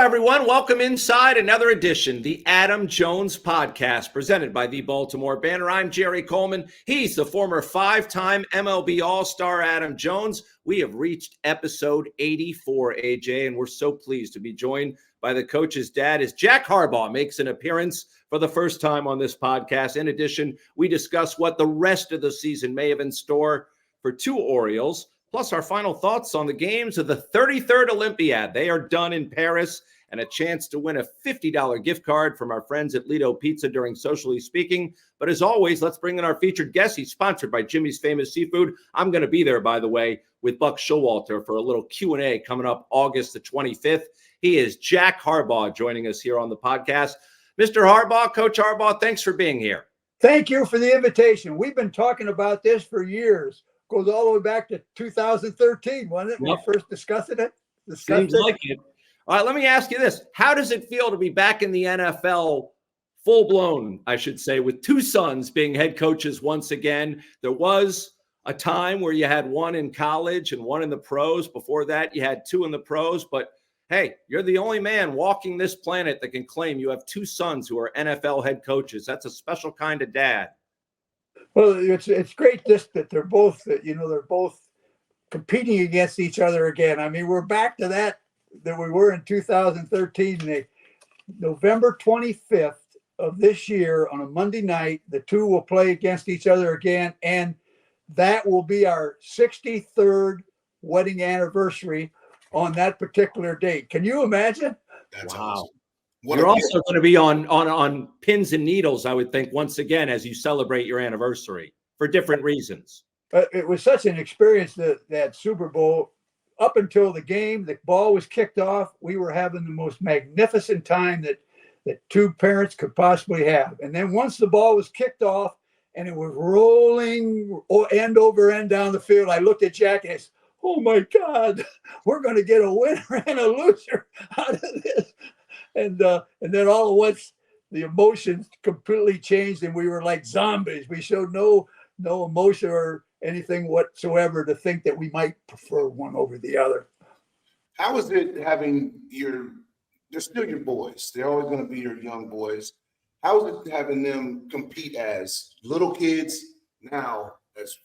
everyone. Welcome inside another edition, the Adam Jones Podcast, presented by the Baltimore Banner. I'm Jerry Coleman. He's the former five-time MLB All-Star Adam Jones. We have reached episode 84, AJ, and we're so pleased to be joined by the coach's dad as Jack Harbaugh makes an appearance for the first time on this podcast. In addition, we discuss what the rest of the season may have in store for two Orioles, plus our final thoughts on the games of the 33rd Olympiad. They are done in Paris, and a chance to win a $50 gift card from our friends at Lido Pizza during Socially Speaking. But as always, let's bring in our featured guest. He's sponsored by Jimmy's Famous Seafood. I'm going to be there, by the way, with Buck Showalter for a little Q&A coming up August the 25th. He is Jack Harbaugh joining us here on the podcast. Mr. Harbaugh, Coach Harbaugh, thanks for being here. Thank you for the invitation. We've been talking about this for years. Goes all the way back to 2013, wasn't it? When we first discussed it? Seems like it. All right, let me ask you this. How does it feel to be back in the NFL, full-blown, I should say, with two sons being head coaches once again? There was a time where you had one in college and one in the pros. Before that, you had two in the pros. But, hey, you're the only man walking this planet that can claim you have two sons who are NFL head coaches. That's a special kind of dad. Well, it's great that they're both competing against each other again. I mean, we're back to that we were in 2013. November 25th of this year on a Monday night, the two will play against each other again, and that will be our 63rd wedding anniversary on that particular date. Can you imagine? That's wow. Awesome. You're also going to be on pins and needles, I would think, once again, as you celebrate your anniversary for different reasons. It was such an experience that Super Bowl. Up until the game, the ball was kicked off. We were having the most magnificent time that two parents could possibly have. And then once the ball was kicked off and it was rolling end over end down the field, I looked at Jack and I said, "Oh my God, we're going to get a winner and a loser out of this." And then all at once, the emotions completely changed, and we were like zombies. We showed no emotion or anything whatsoever to think that we might prefer one over the other. How is it having they're still your boys. They're always going to be your young boys. How is it having them compete as little kids now as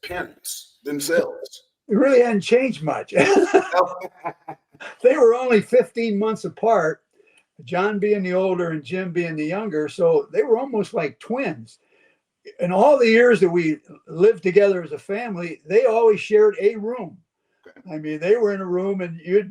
parents themselves? It really hadn't changed much. They were only 15 months apart, John being the older and Jim being the younger. So they were almost like twins. In all the years that we lived together as a family, they always shared a room. I mean, they were in a room, and it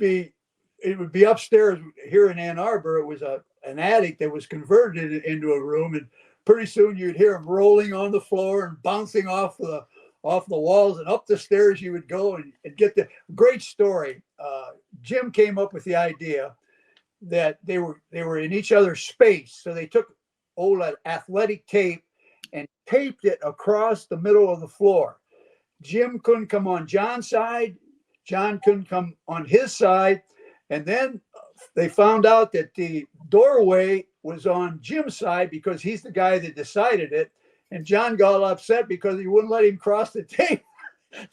would be upstairs here in Ann Arbor. It was an attic that was converted into a room, and pretty soon you'd hear them rolling on the floor and bouncing off the walls, and up the stairs you would go and get the great story. Jim came up with the idea that they were in each other's space, so they took old athletic tape and taped it across the middle of the floor. Jim couldn't come on John's side. John couldn't come on his side. And then they found out that the doorway was on Jim's side because he's the guy that decided it. And John got upset because he wouldn't let him cross the tape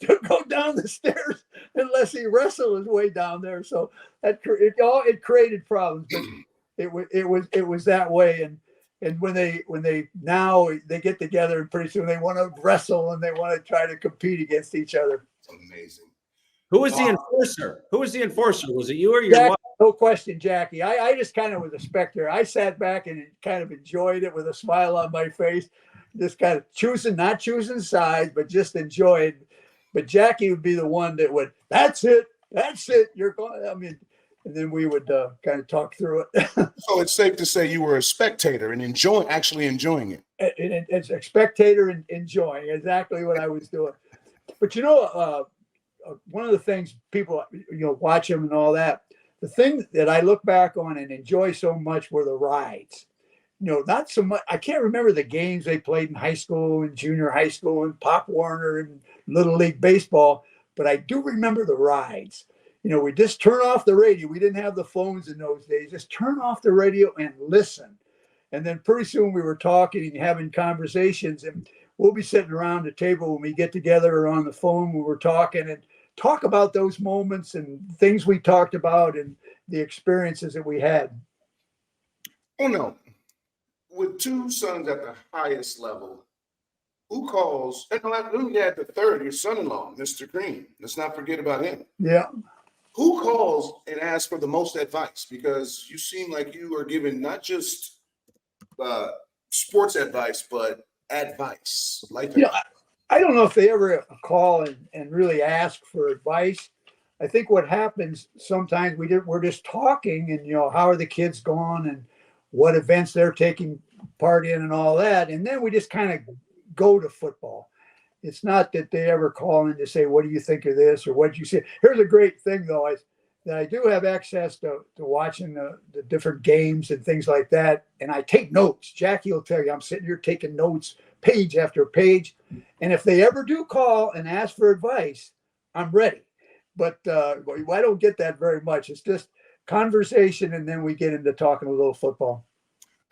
to go down the stairs unless he wrestled his way down there. So it created problems. But it was that way. And when they now get together, and pretty soon they want to wrestle and they want to try to compete against each other. It's amazing. Who was the enforcer? Who was the enforcer? Was it you or your wife? No question, Jackie. I just kind of was a spectator. I sat back and kind of enjoyed it with a smile on my face, just kind of not choosing sides, but just enjoyed. But Jackie would be the one that would, that's it. You're going, I mean, and then we would kind of talk through it. So it's safe to say you were a spectator and actually enjoying it. It's a spectator and enjoying exactly what I was doing. But one of the things people, watch them and all that, the thing that I look back on and enjoy so much were the rides. Not so much. I can't remember the games they played in high school and junior high school and Pop Warner and Little League Baseball, but I do remember the rides. We just turn off the radio. We didn't have the phones in those days. Just turn off the radio and listen. And then pretty soon we were talking and having conversations, and we'll be sitting around the table when we get together or on the phone when we're talking and talk about those moments and things we talked about and the experiences that we had. Oh no. With two sons at the highest level, who calls? And let me add the third, your son-in-law, Mr. Green. Let's not forget about him. Yeah. Who calls and asks for the most advice? Because you seem like you are giving not just sports advice, but advice, life You know, advice. I don't know if they ever call and really ask for advice. I think what happens sometimes we're just talking and, how are the kids going and what events they're taking part in and all that. And then we just kind of go to football. It's not that they ever call in to say, what do you think of this? Or what did you see? Here's a great thing though, that I do have access to watching the different games and things like that. And I take notes. Jackie will tell you, I'm sitting here taking notes page after page. And if they ever do call and ask for advice, I'm ready. But I don't get that very much. It's just conversation, and then we get into talking a little football.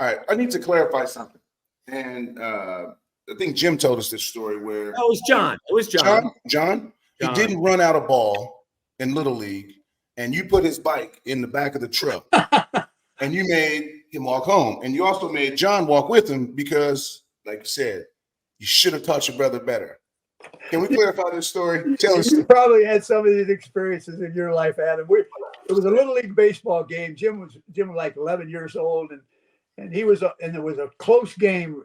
All right, I need to clarify something. And I think Jim told us this story where it was John. It was John. John, he didn't run out a ball in Little League, and you put his bike in the back of the truck, and you made him walk home. And you also made John walk with him because, like you said, you should have taught your brother better. Can we clarify this story? Tell us. You probably had some of these experiences in your life, Adam. It was a Little League baseball game. Jim was like 11 years old, and he was, and it was a close game,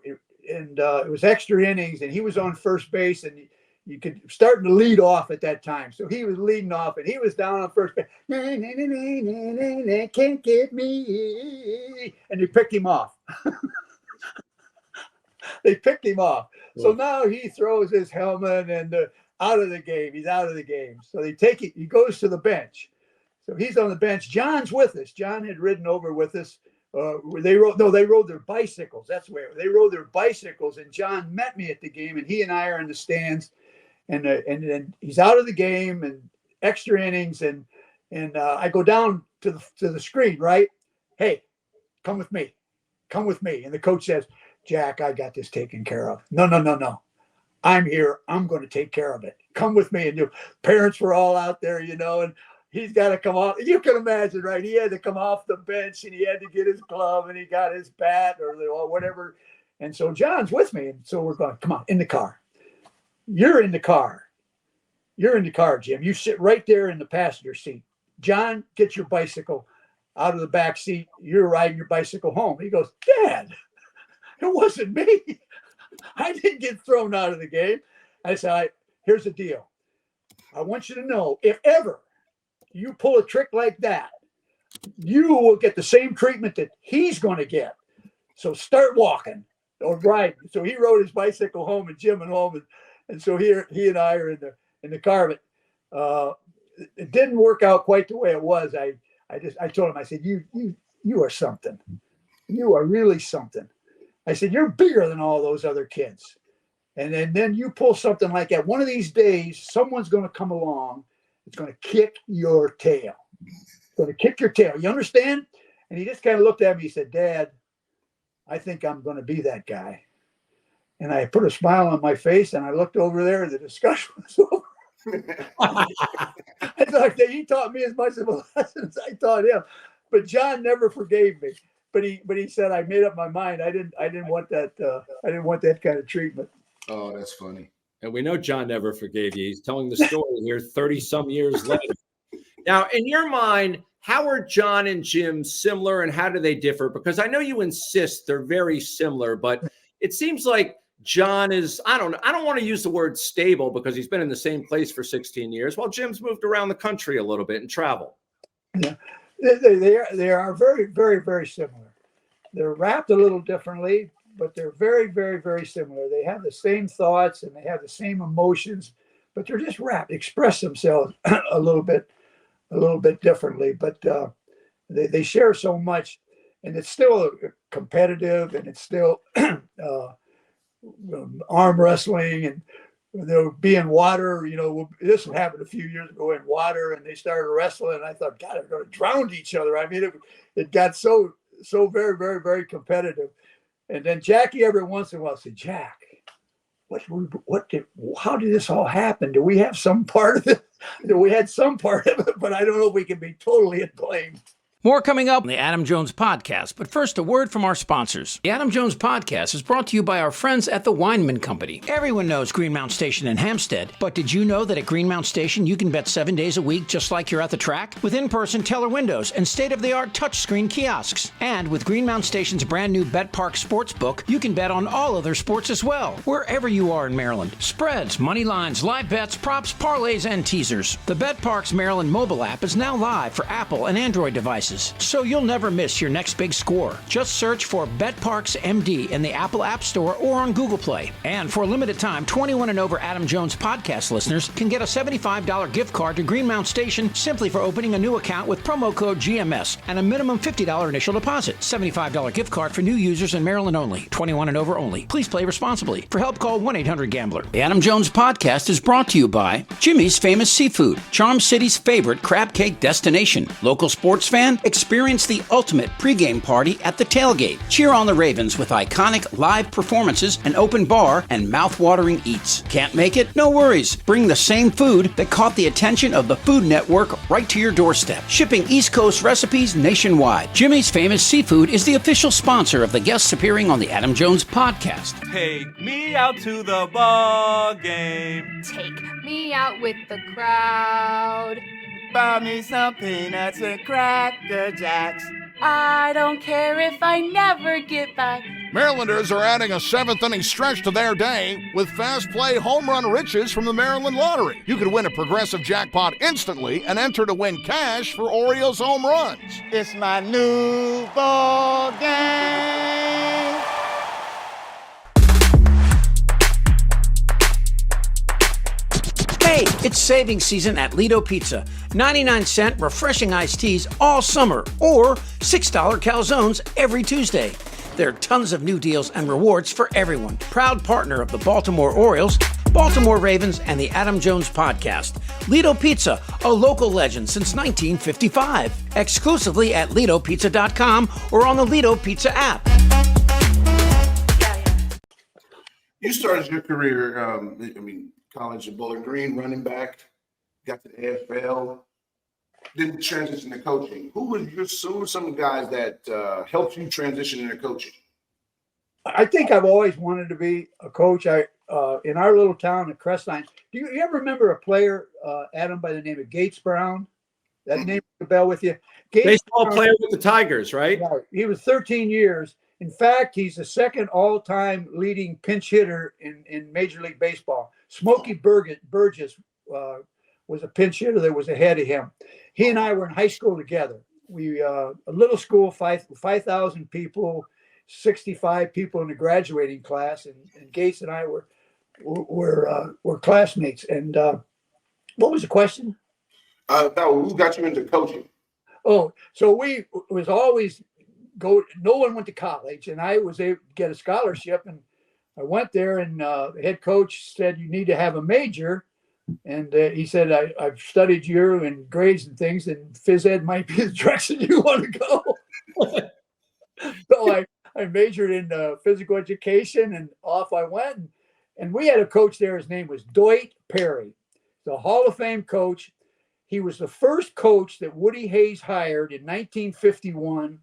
and it was extra innings, and he was on first base, and you could start to lead off at that time. So he was leading off, and he was down on first base. Can't get me, and they picked him off. They picked him off. So now he throws his helmet and out of the game. He's out of the game. So they take it. He goes to the bench. So he's on the bench. John's with us. John had ridden over with us. They rode their bicycles. That's where they rode their bicycles. And John met me at the game, and he and I are in the stands. And then he's out of the game and extra innings. And I go down to the screen. Right? Hey, come with me. Come with me. And the coach says, Jack, I got this taken care of. No. I'm here. I'm going to take care of it. Come with me. And your parents were all out there, and he's got to come off. You can imagine, right? He had to come off the bench, and he had to get his glove, and he got his bat or whatever. And so John's with me. And so we're going, come on, in the car. You're in the car. You're in the car, Jim. You sit right there in the passenger seat. John, get your bicycle out of the back seat. You're riding your bicycle home. He goes, Dad, it wasn't me. I didn't get thrown out of the game. I said, here's the deal. I want you to know, if ever you pull a trick like that, you will get the same treatment that he's going to get. So start walking or riding. So he rode his bicycle home, and Jim and home. And so he and I are in the car. But it didn't work out quite the way it was. I told him, I said, you are something. You are really something. I said, you're bigger than all those other kids. And then you pull something like that. One of these days, someone's going to come along. It's going to kick your tail. It's going to kick your tail. You understand? And he just kind of looked at me. He said, Dad, I think I'm going to be that guy. And I put a smile on my face, and I looked over there, and the discussion was over. I thought he taught me as much of a lesson as I taught him. But John never forgave me. But he said, I made up my mind. I didn't want that. I didn't want that kind of treatment. Oh, that's funny. And we know John never forgave you. He's telling the story here 30 some years later. Now, in your mind, how are John and Jim similar, and how do they differ? Because I know you insist they're very similar, but it seems like John is, I don't want to use the word stable because he's been in the same place for 16 years, while Jim's moved around the country a little bit and traveled. Yeah. They are very, very, very similar. They're wrapped a little differently, but they're very, very, very similar. They have the same thoughts and they have the same emotions, but they're just wrapped, express themselves a little bit differently. But they share so much, and it's still competitive, and it's still arm wrestling, and they'll be in water. This happened a few years ago in water, and they started wrestling. And I thought, God, they're going to drown each other. I mean, it got so very, very, very competitive. And then Jackie every once in a while said, Jack, how did this all happen? Do we have some part of it? We had some part of it, but I don't know if we can be totally at blame. More coming up on the Adam Jones Podcast, but first a word from our sponsors. The Adam Jones Podcast is brought to you by our friends at the Weinman Company. Everyone knows Greenmount Station in Hampstead, but did you know that at Greenmount Station you can bet 7 days a week just like you're at the track? With in-person teller windows and state-of-the-art touchscreen kiosks. And with Greenmount Station's brand new Bet Park Sportsbook, you can bet on all other sports as well, wherever you are in Maryland. Spreads, money lines, live bets, props, parlays, and teasers. The Bet Parks Maryland mobile app is now live for Apple and Android devices, so you'll never miss your next big score. Just search for BetParks MD in the Apple App Store or on Google Play. And for a limited time, 21 and over Adam Jones podcast listeners can get a $75 gift card to Greenmount Station simply for opening a new account with promo code GMS and a minimum $50 initial deposit. $75 gift card for new users in Maryland only. 21 and over only. Please play responsibly. For help, call 1-800-GAMBLER. The Adam Jones Podcast is brought to you by Jimmy's Famous Seafood, Charm City's favorite crab cake destination. Local sports fan? Experience the ultimate pregame party at the tailgate. Cheer on the Ravens with iconic live performances, an open bar, and mouth-watering eats. Can't make it? No worries. Bring the same food that caught the attention of the Food Network right to your doorstep. Shipping East Coast recipes nationwide. Jimmy's Famous Seafood is the official sponsor of the guests appearing on the Adam Jones Podcast. Take me out to the ball game. Take me out with the crowd. Buy me some peanuts and Cracker Jacks. I don't care if I never get back. Marylanders are adding a seventh-inning stretch to their day with fast play home run riches from the Maryland Lottery. You could win a progressive jackpot instantly and enter to win cash for Orioles home runs. It's my new ball game. Hey, it's savings season at Lido Pizza. 99-cent refreshing iced teas all summer, or $6 calzones every Tuesday. There are tons of new deals and rewards for everyone. Proud partner of the Baltimore Orioles, Baltimore Ravens, and the Adam Jones Podcast. Lido Pizza, a local legend since 1955. Exclusively at Lidopizza.com or on the Lido Pizza app. You started your career, college at Bowling Green, running back, got to the NFL, then transition to coaching. Who were some of the guys that helped you transition into coaching? I think I've always wanted to be a coach. In our little town of Kjerstad.and, do you ever remember a player, Adam, by the name of Gates Brown? That name rings a bell with you? Gates Baseball Brown, player with the Tigers, right? He was 13 years. In fact, he's the second all-time leading pinch hitter in Major League Baseball. Smokey Burgess was a pinch hitter that was ahead of him. He and I were in high school together. We a little school, 5,000 people, 65 people in the graduating class, and Gates and I were classmates. And what was the question? About who got you into coaching? Oh, so we was always no one went to college, and I was able to get a scholarship, and I went there, and the head coach said, you need to have a major. And he said, I've studied you and grades and things, and phys ed might be the direction you want to go. So I majored in physical education, and off I went. And we had a coach there. His name was Dwight Perry, the Hall of Fame coach. He was the first coach that Woody Hayes hired in 1951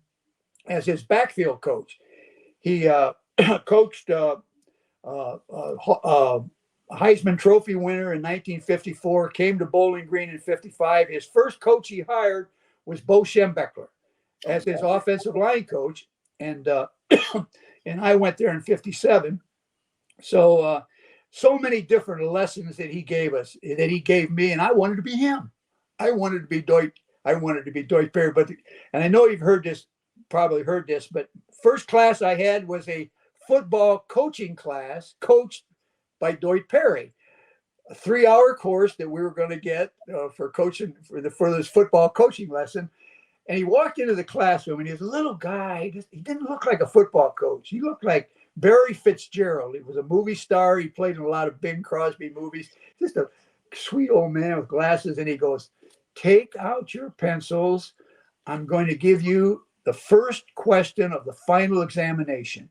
as his backfield coach. He coached Heisman Trophy winner in 1954, came to Bowling Green in 55. His first coach he hired was Bo Schembechler as his offensive line coach. And and I went there in 57. So many different lessons that he gave us, that he gave me, and I wanted to be him. I wanted to be Dwight Perry. And I know you've probably heard this, but first class I had was a football coaching class coached by Dwight Perry, a 3-hour course that we were going to get for coaching for this football coaching lesson. And he walked into the classroom, and he was a little guy. He didn't look like a football coach. He looked like Barry Fitzgerald. He was a movie star. He played in a lot of Bing Crosby movies. Just a sweet old man with glasses. And he goes, take out your pencils. I'm going to give you the first question of the final examination.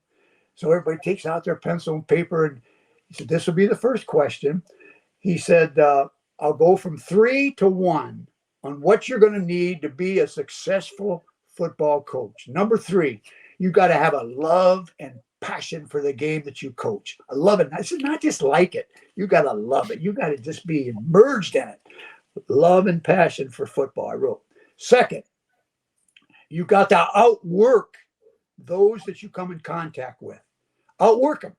So everybody takes out their pencil and paper, and he said, this will be the first question. He said, I'll go from 3 to 1 on what you're going to need to be a successful football coach. Number 3, you got to have a love and passion for the game that you coach. I love it. This is not just like it. You got to love it. You got to just be immersed in it. Love and passion for football, I wrote. Second, you got to outwork those that you come in contact with. Outwork them.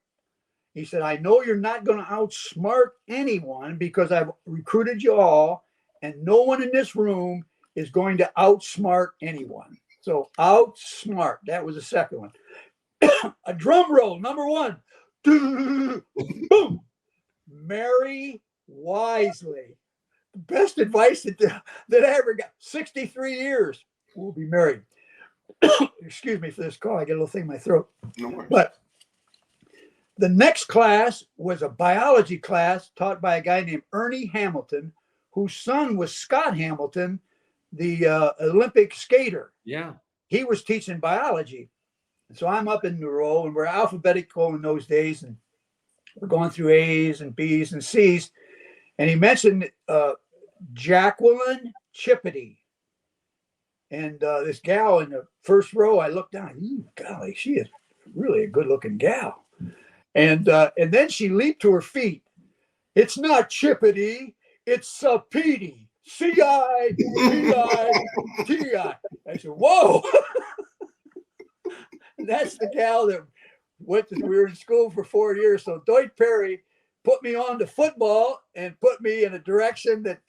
He said, I know you're not going to outsmart anyone because I've recruited you all, and no one in this room is going to outsmart anyone. So outsmart. That was the second one. A drum roll, number 1. Boom. Marry wisely. Best advice that I ever got. 63 years. We'll be married. Excuse me for this call. I get a little thing in my throat. No worries. But the next class was a biology class taught by a guy named Ernie Hamilton, whose son was Scott Hamilton, the Olympic skater. Yeah. He was teaching biology. And so I'm up in the row, and we're alphabetical in those days, and we're going through A's and B's and C's. And he mentioned Jacqueline Chippity. And this gal in the first row, I looked down, golly, she is really a good-looking gal. And then she leaped to her feet. It's not Chippity, it's Sapiti. C-I-P-I-T-I. I said, whoa. That's the gal that we were in school for 4 years. So Dwight Perry put me on to football and put me in a direction that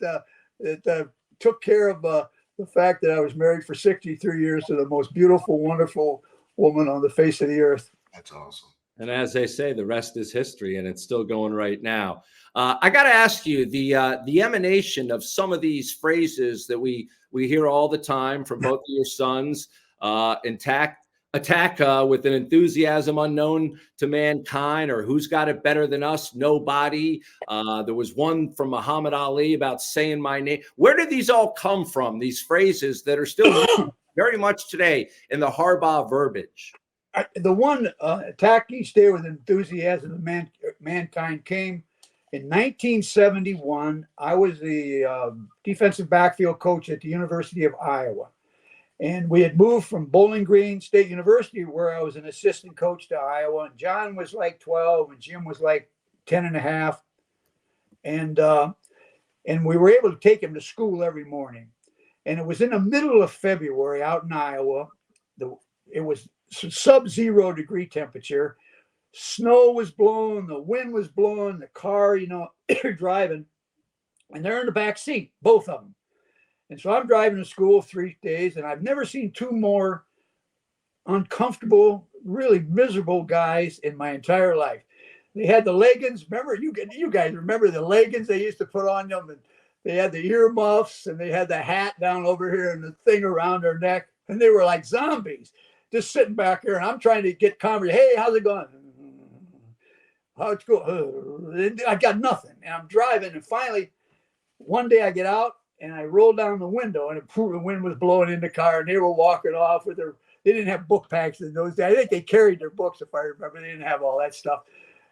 took care of the fact that I was married for 63 years to the most beautiful, wonderful woman on the face of the earth. That's awesome. And as they say, the rest is history, and it's still going right now. I got to ask you, the emanation of some of these phrases that we hear all the time from both of your sons, attack with an enthusiasm unknown to mankind, or who's got it better than us? Nobody. There was one from Muhammad Ali about saying my name. Where did these all come from? These phrases that are still very much today in the Harbaugh verbiage. The one attack each day with enthusiasm of mankind came in 1971. I was the defensive backfield coach at the University of Iowa. And we had moved from Bowling Green State University, where I was an assistant coach, to Iowa. And John was like 12 and Jim was like 10 and a half. And we were able to take him to school every morning. And it was in the middle of February out in Iowa. It was sub-zero degree temperature. Snow was blowing, the wind was blowing, the car, you're driving. And they're in the back seat, both of them. And so I'm driving to school 3 days, and I've never seen 2 more uncomfortable, really miserable guys in my entire life. They had the leggings. Remember, you guys remember the leggings they used to put on them? And they had the earmuffs, and they had the hat down over here and the thing around their neck. And they were like zombies, just sitting back here. And I'm trying to get conversation. Hey, how's it going? How's it going? I got nothing. And I'm driving, and finally, one day I get out, and I rolled down the window, and the wind was blowing in the car, and they were walking off with they didn't have book packs in those days. I think they carried their books, if I remember. They didn't have all that stuff.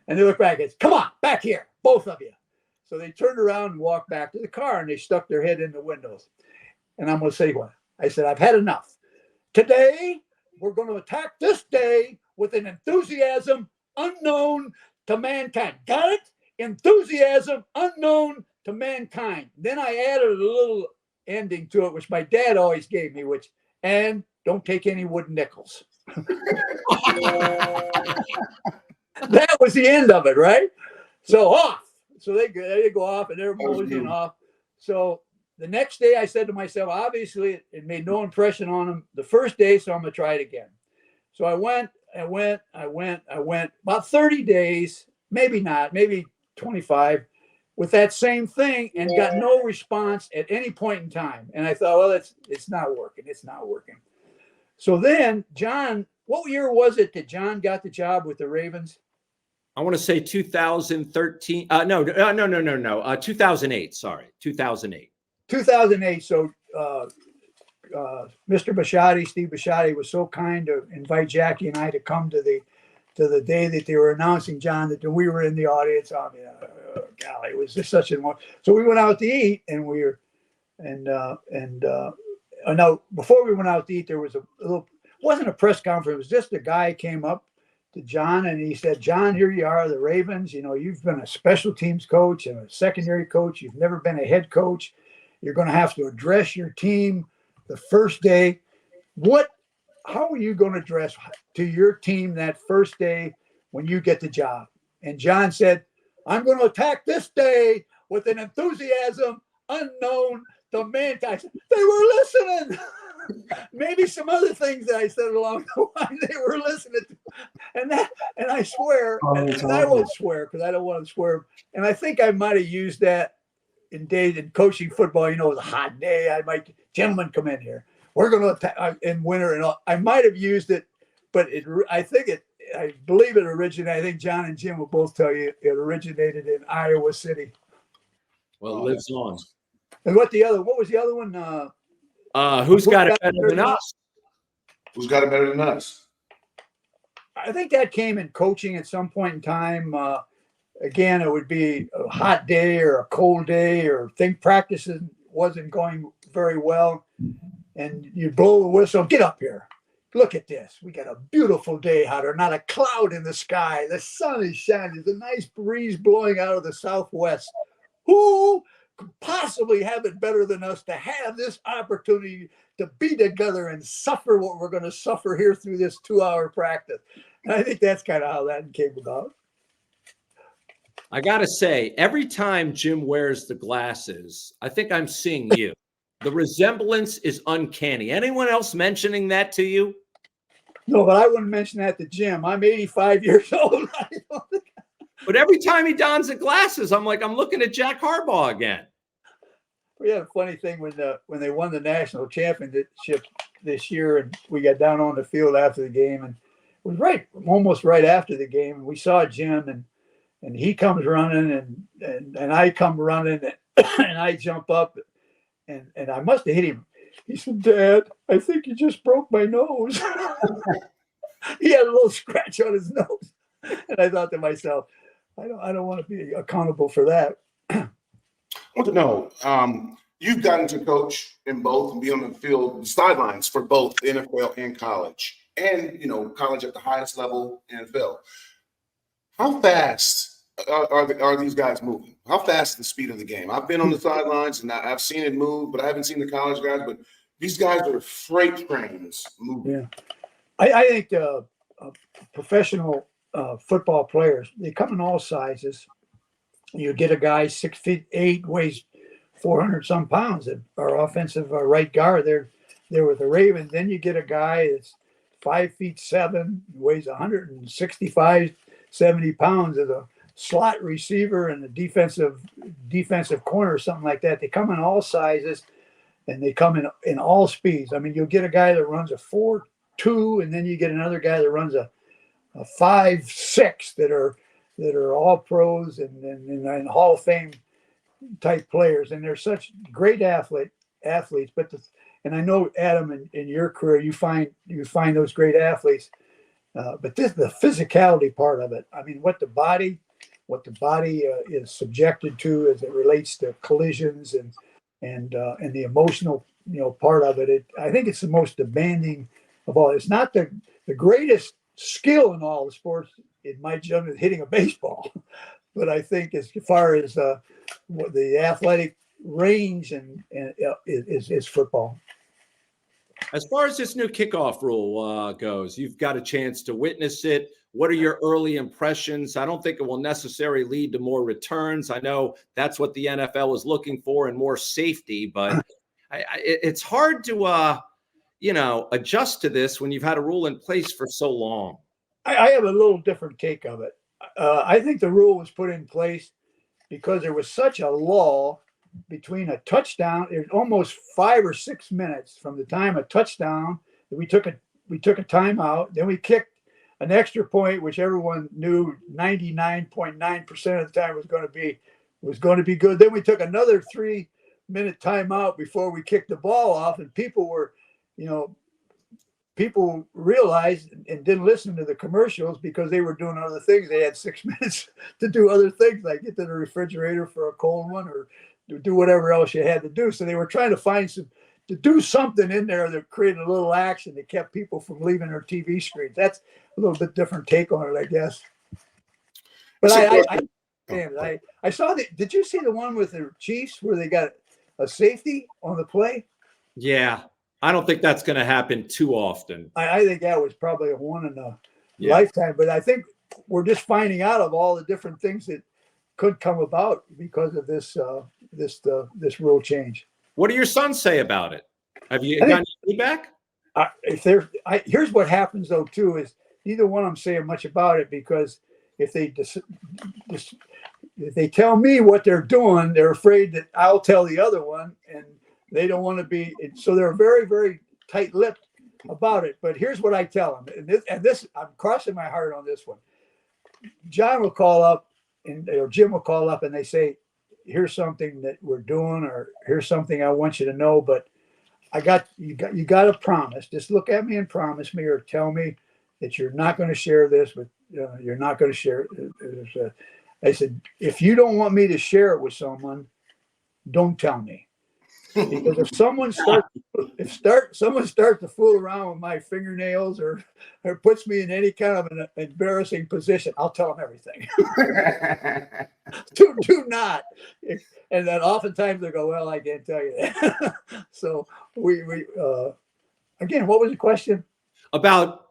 And they looked back and said, come on, back here, both of you. So they turned around and walked back to the car, and they stuck their head in the windows. And I'm going to say what? I said, I've had enough. Today, we're going to attack this day with an enthusiasm unknown to mankind. Got it? Enthusiasm unknown to mankind. Then I added a little ending to it, which my dad always gave me, and don't take any wooden nickels. That was the end of it, right? So off. So they go off, and they're moseying off. So the next day I said to myself, obviously it made no impression on them the first day, so I'm going to try it again. So I went about 30 days, maybe not, maybe 25, with that same thing, and got no response at any point in time. And I thought, well, it's not working. It's not working. So then John, what year was it that John got the job with the Ravens? I want to say 2013. No. 2008. Sorry, 2008. 2008. So Mr. Bisciotti, Steve Bisciotti, was so kind to invite Jackie and I to come to the day that they were announcing John, that we were in the audience. I mean, golly, it was just such a. So we went out to eat, and Now, before we went out to eat, there was a little, wasn't a press conference. It was just a guy came up to John and he said, John, here you are, the Ravens. You know, you've been a special teams coach and a secondary coach. You've never been a head coach. You're going to have to address your team the first day. How are you going to address to your team that first day when you get the job? And John said, I'm going to attack this day with an enthusiasm unknown to mankind. They were listening. Maybe some other things that I said along the line they were listening to. And I swear, and I won't swear because I don't want to swear. And I think I might have used that in coaching football. You know, it was a hot day. Gentlemen, come in here. We're going to attack in winter. And I might have used it, but I believe it originated. I think John and Jim will both tell you it originated in Iowa City. Well, it lives on. And what was the other one? Who's got it better than us? Who's got it better than us? I think that came in coaching at some point in time. Again, it would be a hot day or a cold day, or practices wasn't going very well. And you blow the whistle, get up here. Look at this. We got a beautiful day out there, not a cloud in the sky. The sun is shining. There's a nice breeze blowing out of the southwest. Who could possibly have it better than us to have this opportunity to be together and suffer what we're going to suffer here through this 2-hour practice? And I think that's kind of how that came about. I got to say, every time Jim wears the glasses, I think I'm seeing you. The resemblance is uncanny. Anyone else mentioning that to you? No, but I wouldn't mention that to Jim. I'm 85 years old. But every time he dons the glasses, I'm looking at Jack Harbaugh again. We had a funny thing when they won the national championship this year, and we got down on the field after the game, and it was almost right after the game, and we saw Jim, and he comes running, and I come running, and I jump up, and I must have hit him. He said, Dad, I think you just broke my nose. He had a little scratch on his nose. And I thought to myself, I don't want to be accountable for that. I want to know, you've gotten to coach in both and be on the field, the sidelines for both NFL and college, and, college at the highest level, NFL. How fast are these guys moving? How fast is the speed of the game? I've been on the sidelines and I've seen it move, but I haven't seen the college guys. But these guys are freight trains moving. Yeah, I think professional football players, they come in all sizes. You get a guy 6'8", weighs 400 some pounds. Our offensive right guard there with the Ravens. Then you get a guy that's 5'7", weighs 165, 70 pounds as a slot receiver and a defensive corner or something like that. They come in all sizes and they come in all speeds. I mean, you'll get a guy that runs a 4.2, and then you get another guy that runs a 5.6 that are all pros and Hall of Fame type players. And they're such great athletes. And I know, Adam, in your career, you find those great athletes. But the physicality part of it. I mean, what the body is subjected to as it relates to collisions and the emotional part of it. I think it's the most demanding of all. It's not the greatest skill in all the sports. In my judgment, hitting a baseball, but I think as far as the athletic range is football. As far as this new kickoff rule goes, you've got a chance to witness it. What are your early impressions? I don't think it will necessarily lead to more returns. I know that's what the NFL is looking for and more safety, but it's hard to, adjust to this when you've had a rule in place for so long. I have a little different take of it. I think the rule was put in place because there was such a lull between a touchdown. There's almost 5 or 6 minutes from the time a touchdown that we took a timeout. Then we kicked an extra point, which everyone knew 99.9% of the time was going to be good. Then we took another 3-minute timeout before we kicked the ball off, and people realized and didn't listen to the commercials because they were doing other things. They had 6 minutes to do other things, like get to the refrigerator for a cold one or do whatever else you had to do. So they were trying to find some to do something in there that created a little action that kept people from leaving their TV screens. That's a little bit different take on it, I guess. But I saw that. Did you see the one with the Chiefs where they got a safety on the play? Yeah, I don't think that's going to happen too often. I think that was probably a one in a lifetime. But I think we're just finding out of all the different things that could come about because of this rule change. What do your sons say about it? Have you gotten feedback? Here's what happens though too is neither one of them saying much about it because if they tell me what they're doing, they're afraid that I'll tell the other one, and they don't want to be. So they're very, very tight-lipped about it. But here's what I tell them, and this I'm crossing my heart on this one. John will call up, or Jim will call up, and they say, "Here's something that we're doing, or here's something I want you to know." But you got to promise. Just look at me and promise me, or tell me that you're not going to share this with. You're not going to share it. I said, if you don't want me to share it with someone, don't tell me. Because if someone starts to fool around with my fingernails or puts me in any kind of an embarrassing position, I'll tell them everything. do not. And then oftentimes they go, well, I can't tell you that. So we again, what was the question? About,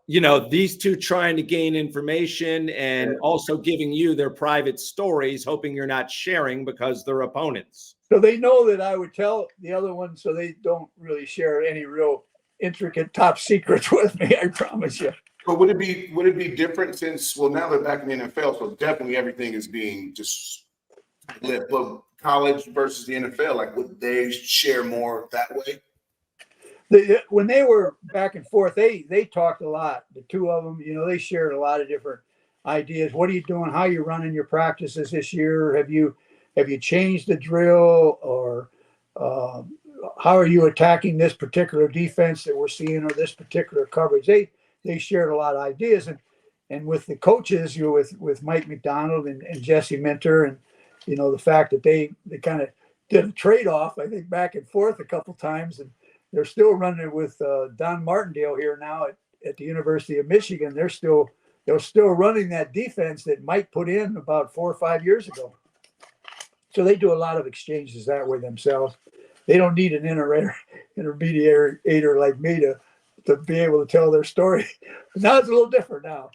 these two trying to gain information and also giving you their private stories, hoping you're not sharing because they're opponents. So they know that I would tell the other one, so they don't really share any real intricate top secrets with me, I promise you. But would it be different since, well, now they're back in the NFL, so definitely everything is being just lit. But college versus the NFL, like, would they share more that way? When they were back and forth, they talked a lot. The two of them, they shared a lot of different ideas. What are you doing? How are you running your practices this year? Have you changed the drill, or how are you attacking this particular defense that we're seeing, or this particular coverage? They shared a lot of ideas, and with the coaches, with Mike McDonald and Jesse Minter, and the fact that they kind of did a trade-off, I think, back and forth a couple times, and they're still running it with Don Martindale here now at the University of Michigan. They're still running that defense that Mike put in about 4 or 5 years ago. So they do a lot of exchanges that way themselves. They don't need an intermediator like me to be able to tell their story. But now it's a little different now.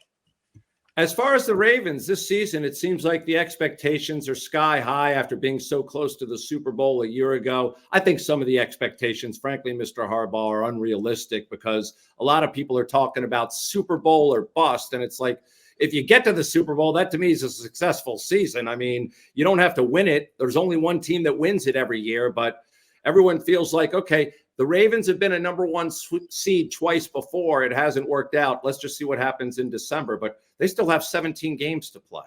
As far as the Ravens this season, it seems like the expectations are sky high after being so close to the Super Bowl a year ago. I think some of the expectations, frankly, Mr. Harbaugh, are unrealistic because a lot of people are talking about Super Bowl or bust. And it's like, if you get to the Super Bowl, that to me is a successful season. I mean, you don't have to win it. There's only one team that wins it every year, but everyone feels like, okay, the Ravens have been a number one seed twice before. It hasn't worked out. Let's just see what happens in December. But they still have 17 games to play.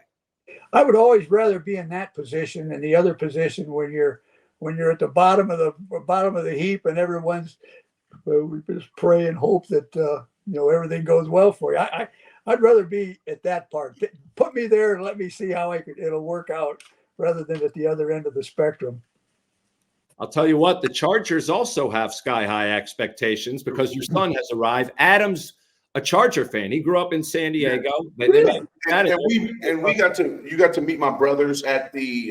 I would always rather be in that position than the other position when you're at the bottom of the heap and everyone's we just pray and hope that everything goes well for you. I'd rather be at that part. Put me there and let me see how it'll work out rather than at the other end of the spectrum. I'll tell you what, the Chargers also have sky-high expectations because your son has arrived. Adam's a Charger fan. He grew up in San Diego. Yeah. Really? You got to meet my brothers at the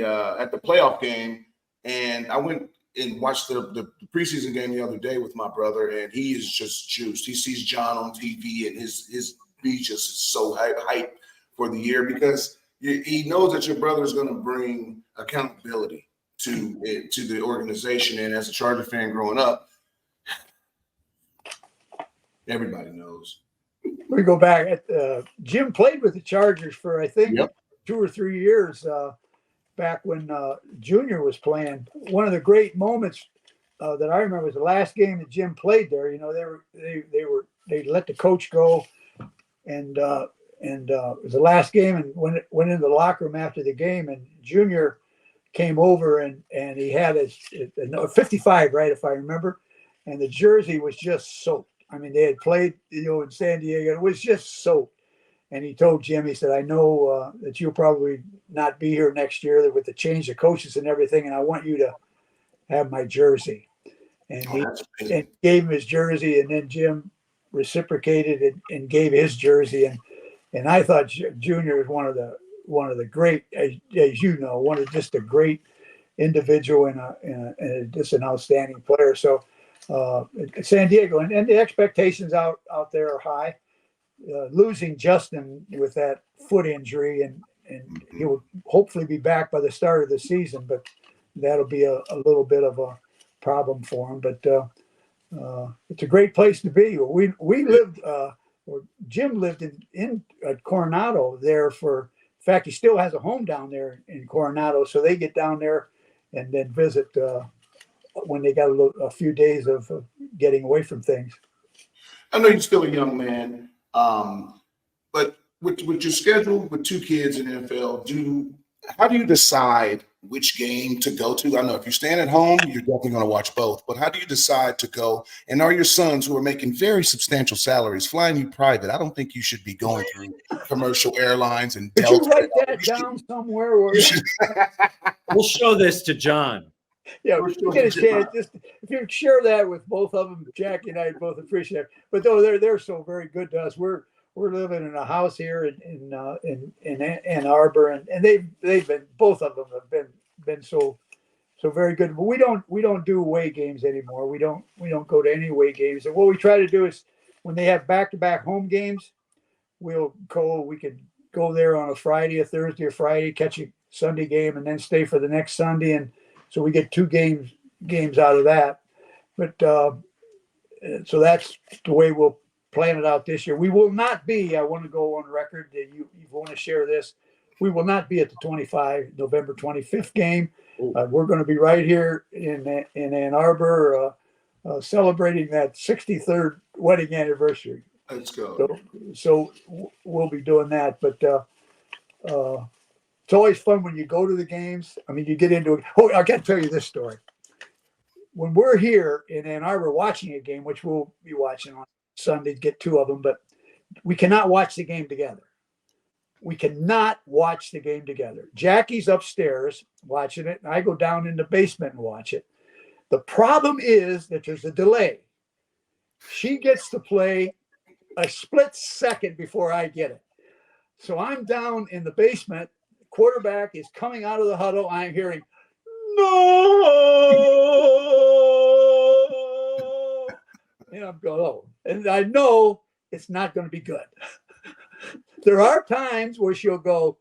playoff game, and I went and watched the preseason game the other day with my brother, and he is just juiced. He sees John on TV, and his he's just so hyped for the year because he knows that your brother is going to bring accountability to the organization. And as a Charger fan growing up, everybody knows. We go back. Jim played with the Chargers for, I think, 2 or 3 years back when Junior was playing. One of the great moments that I remember was the last game that Jim played there. They let the coach go, and it was the last game, and went into the locker room after the game, and Junior came over and he had his 55, right, if I remember, and the jersey was just soaked. I mean, they had played, in San Diego. It was just soaked. And he told Jim, he said, I know that you'll probably not be here next year with the change of coaches and everything, and I want you to have my jersey. and Oh, that's amazing. and gave him his jersey, and then Jim reciprocated and gave his jersey, and I thought Junior was one of the great, as you know, one of just a great individual and just an outstanding player. So San Diego, and the expectations out there are high. Losing Justin with that foot injury, and he will hopefully be back by the start of the season, but that'll be a little bit of a problem for him. But it's a great place to be. We lived, or Jim lived in at Coronado there for. In fact, he still has a home down there in Coronado, so they get down there and then visit when they got a few days of getting away from things. I know you're still a young man, but with your schedule with 2 kids in the NFL, how do you decide which game to go to? I know if you're staying at home, you're definitely going to watch both, but how do you decide to go? And are your sons, who are making very substantial salaries, flying you private? I don't think you should be going through commercial airlines and Did Delta. you write that down somewhere? We'll show this to John. Yeah, get a chance. Just if you share that with both of them, Jackie and I both appreciate it. But though they're so very good to us, we're living in a house here in Ann Arbor, and they've been, both of them have been so very good. But we don't do away games anymore. We don't go to any away games. And what we try to do is when they have back-to-back home games, we could go there on a Friday, a Thursday or Friday, catch a Sunday game, and then stay for the next Sunday. And so we get 2 games out of that. But so that's the way we'll plan it out this year. We will not be, I want to go on record that you want to share this. We will not be at the November 25th game. We're going to be right here in Ann Arbor celebrating that 63rd wedding anniversary. Let's go. So we'll be doing that. But it's always fun when you go to the games. I mean, you get into it. Oh, I got to tell you this story. When we're here in Ann Arbor watching a game, which we'll be watching on Sunday, get 2 of them, but we cannot watch the game together. We cannot watch the game together. Jackie's upstairs watching it, and I go down in the basement and watch it. The problem is that there's a delay. She gets to play a split second before I get it. So I'm down in the basement. Quarterback is coming out of the huddle. I'm hearing, no. And I'm going, oh. And I know it's not going to be good. There are times where she'll go,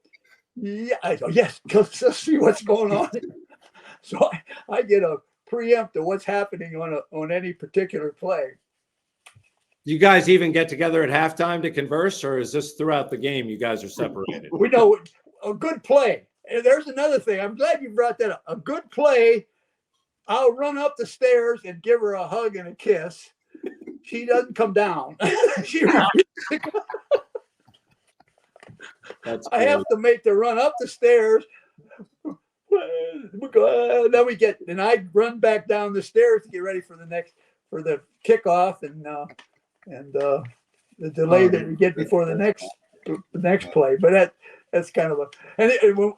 yeah. I go, yes, let's see what's going on. So I get a preempt of what's happening on any particular play. You guys even get together at halftime to converse, or is this throughout the game you guys are separated? We know a good play. And there's another thing. I'm glad you brought that up. A good play, I'll run up the stairs and give her a hug and a kiss. She doesn't come down. I have to make the run up the stairs. Then and I run back down the stairs to get ready for the kickoff and the delay that we get before the next play. But that's kind of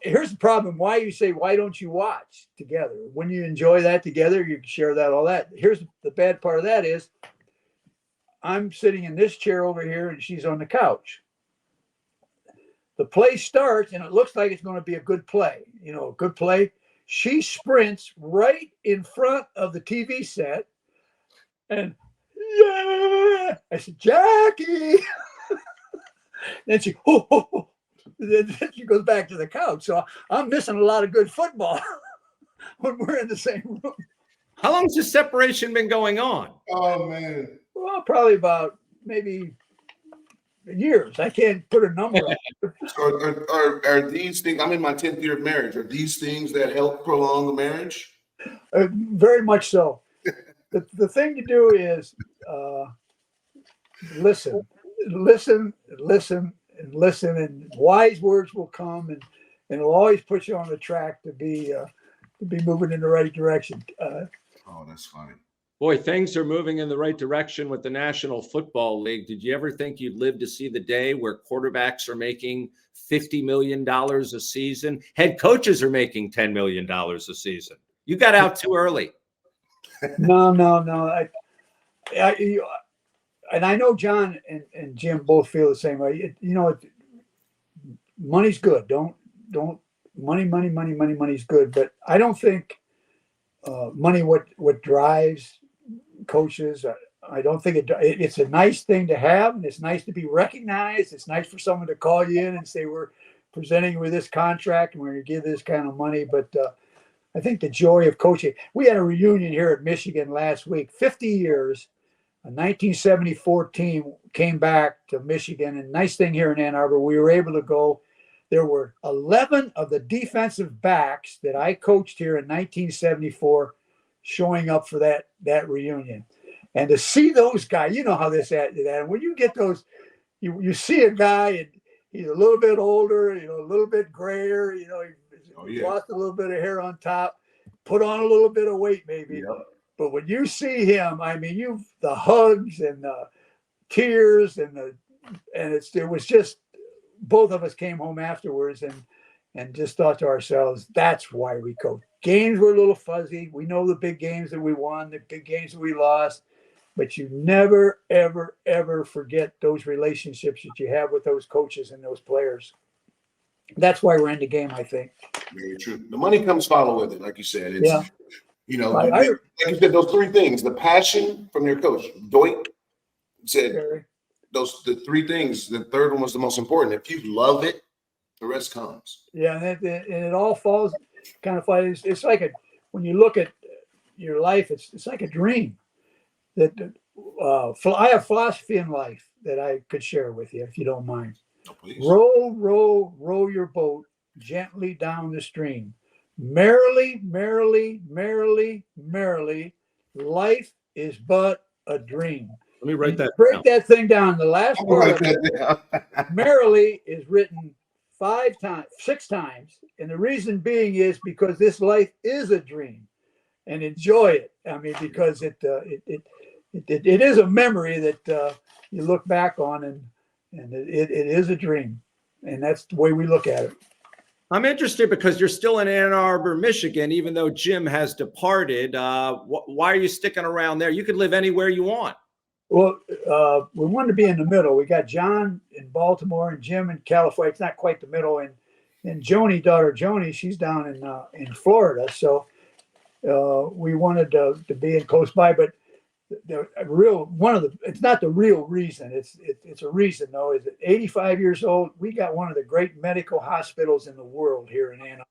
here's the problem. Why don't you watch together? When you enjoy that together, you can share that, all that. Here's the bad part of that is I'm sitting in this chair over here and she's on the couch. The play starts and it looks like it's going to be a good play. A good play. She sprints right in front of the TV set and yeah, I said, Jackie. Then she, then she goes back to the couch. So I'm missing a lot of good football when we're in the same room. How long has this separation been going on? Oh, man. Well, probably about maybe years. I can't put a number on it. So are these things, I'm in my 10th year of marriage, are these things that help prolong the marriage? Very much so. The thing to do is listen, and wise words will come, and it'll always put you on the track to be moving in the right direction. Oh, that's funny. Boy, things are moving in the right direction with the National Football League. Did you ever think you'd live to see the day where quarterbacks are making $50 million a season? Head coaches are making $10 million a season. You got out too early. No. And I know John and Jim both feel the same way. Money's good. Don't money's good. But I don't think money what drives coaches. I don't think it's a nice thing to have, and it's nice to be recognized. It's nice for someone to call you in and say, we're presenting you with this contract and we're going to give this kind of money. But I think the joy of coaching. We had a reunion here at Michigan last week. 50 years. A 1974 team came back to Michigan, and nice thing here in Ann Arbor, we were able to go. There were 11 of the defensive backs that I coached here in 1974 showing up for that reunion. And to see those guys, you know how this at that. When you get those, you see a guy and he's a little bit older, a little bit grayer, he lost a little bit of hair on top, put on a little bit of weight maybe. Yep. But when you see him, I mean, the hugs and the tears it was just, both of us came home afterwards and just thought to ourselves, that's why we coach. Games were a little fuzzy. We know the big games that we won, the big games that we lost, but you never, ever, ever forget those relationships that you have with those coaches and those players. That's why we're in the game, I think. Very true. The money comes follow with it, like you said. It's, like you said, those three things: the passion from your coach. Doink said the three things. The third one was the most important. If you love it, the rest comes. Yeah, and it all falls kind of fun. It's like when you look at your life, it's like a dream. That I have philosophy in life that I could share with you, if you don't mind. Oh, please. Row your boat gently down the stream. Merrily, merrily, merrily, merrily, life is but a dream. Let me write that. Break that thing down. The last part of it, merrily is written 6 times, and the reason being is because this life is a dream, and enjoy it. I mean, because it is a memory that you look back on, and it is a dream, and that's the way we look at it. I'm interested because you're still in Ann Arbor, Michigan, even though Jim has departed. Why are you sticking around there? You could live anywhere you want. Well, we wanted to be in the middle. We got John in Baltimore and Jim in California. It's not quite the middle. And Joni, daughter Joni, she's down in Florida. So we wanted to be in close by. But it's not the real reason. It's a reason though. Is at 85 years old, we got one of the great medical hospitals in the world here in Ann Arbor,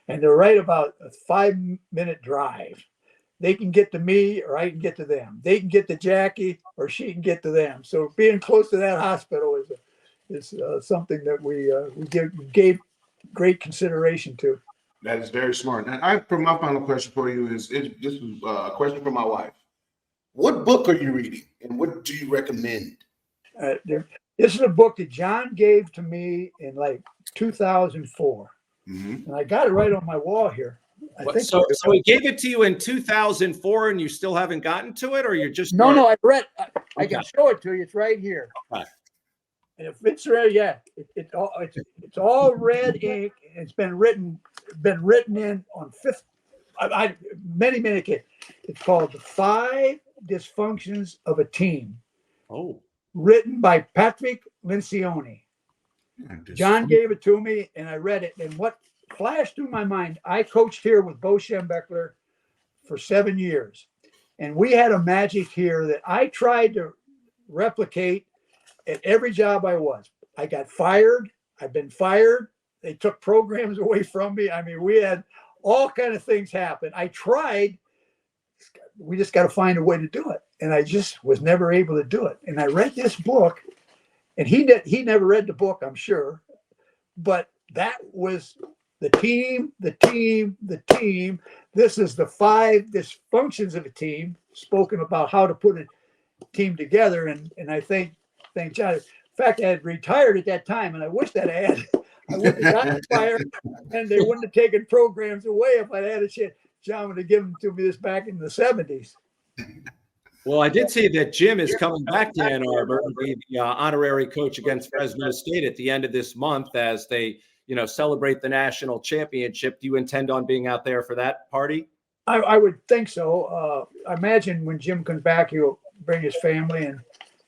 and they're right about a 5-minute drive. They can get to me, or I can get to them. They can get to Jackie, or she can get to them. So being close to that hospital is something that we gave great consideration to. That is very smart. And my final question for you is this is a question from my wife. What book are you reading, and what do you recommend? This is a book that John gave to me in like 2004, and I got it right on my wall here. So he gave it to you in 2004, and you still haven't gotten to it, or you're just no. I read. I can show it to you. It's right here. Okay. And if it's red, it's all red ink. It's been written in on many kids. It's called The 5 Dysfunctions of a Team. Oh. Written by Patrick Lencioni. John gave it to me, and I read it. And what flashed through my mind, I coached here with Bo Schembechler for 7 years. And we had a magic here that I tried to replicate at every job I was. I got fired. I've been fired. They took programs away from me. I mean, we had all kind of things happen. I tried. We just got to find a way to do it. And I just was never able to do it. And I read this book, and he never read the book, I'm sure. But that was the team. This is the 5 dysfunctions of a team, spoken about how to put a team together. And I thank John. In fact, I had retired at that time, and I wish that I would have gotten fired, and they wouldn't have taken programs away if I had a chance. John would have given to me this back in the 70s. Well, I did see that Jim is coming back to Ann Arbor to be the honorary coach against Fresno State at the end of this month as they, celebrate the national championship. Do you intend on being out there for that party? I would think so. I imagine when Jim comes back, he'll bring his family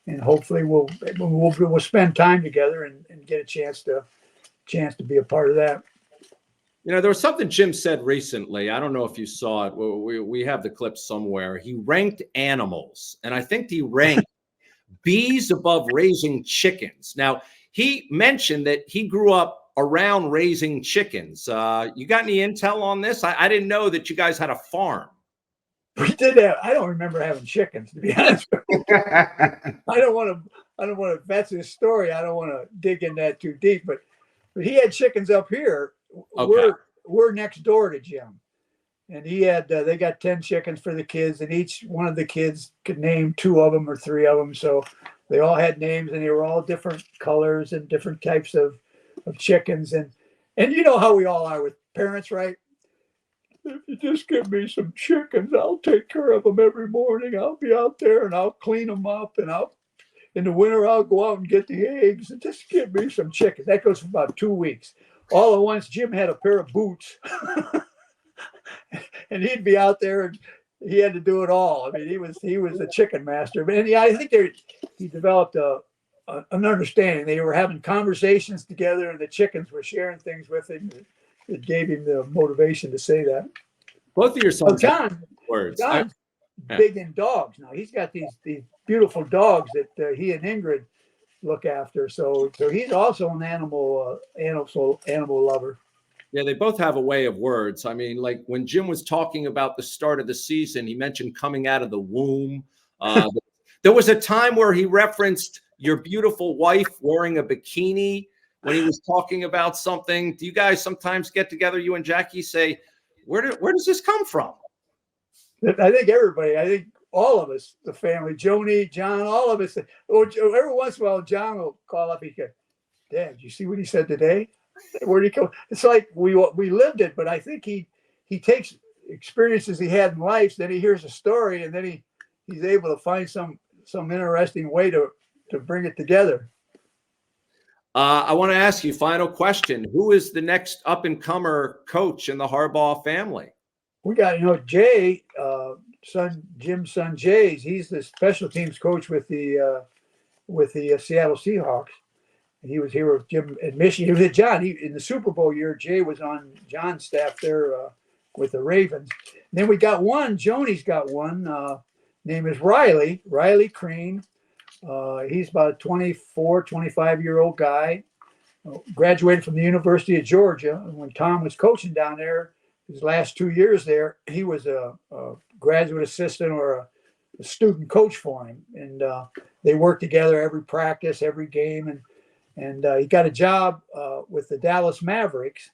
and hopefully we'll spend time together and get a chance to be a part of that. You know, there was something Jim said recently. I don't know if you saw it. We have the clip somewhere. He ranked animals, and I think he ranked bees above raising chickens. Now, he mentioned that he grew up around raising chickens. You got any intel on this? I didn't know that you guys had a farm. We did have. I don't remember having chickens, to be honest with you. I don't want to. That's his story. I don't want to dig in that too deep. But he had chickens up here. Okay. We're next door to Jim, and he had. They got 10 chickens for the kids, and each one of the kids could name 2 of them or 3 of them. So they all had names, and they were all different colors and different types of chickens. And you know how we all are with parents, right? If you just give me some chickens, I'll take care of them every morning. I'll be out there and I'll clean them up, and in the winter I'll go out and get the eggs, and just give me some chickens. That goes for about 2 weeks. All at once, Jim had a pair of boots, and he'd be out there, and he had to do it all. I mean, he was a chicken master. But I think he developed an understanding. They were having conversations together, and the chickens were sharing things with him. It gave him the motivation to say that. Both of your sons. John's big in dogs now. He's got these beautiful dogs that he and Ingrid look after. So he's also an animal lover. Yeah, they both have a way of words. I mean, like when Jim was talking about the start of the season, he mentioned coming out of the womb. There was a time where he referenced your beautiful wife wearing a bikini when he was talking about something. Do you guys sometimes get together, you and Jackie, say, where does this come from? I think everybody, all of us, the family, Joni, John, all of us. Every once in a while, John will call up. He goes, "Dad, did you see what he said today?" Where'd he go? It's like we lived it, but I think he takes experiences he had in life, then he hears a story, and then he's able to find some interesting way to bring it together. I want to ask you, final question: who is the next up-and-comer coach in the Harbaugh family? We got Jay, Jim's son Jay. He's the special teams coach with the Seattle Seahawks. He was here with Jim at Michigan. He was at John. In the Super Bowl year, Jay was on John's staff there with the Ravens. And then we got one. Joni's got one. Name is Riley Crean. He's about a 24, 25-year-old guy. Graduated from the University of Georgia. And when Tom was coaching down there, his last 2 years there, he was a graduate assistant or a student coach for him. And they worked together every practice, every game. And he got a job with the Dallas Mavericks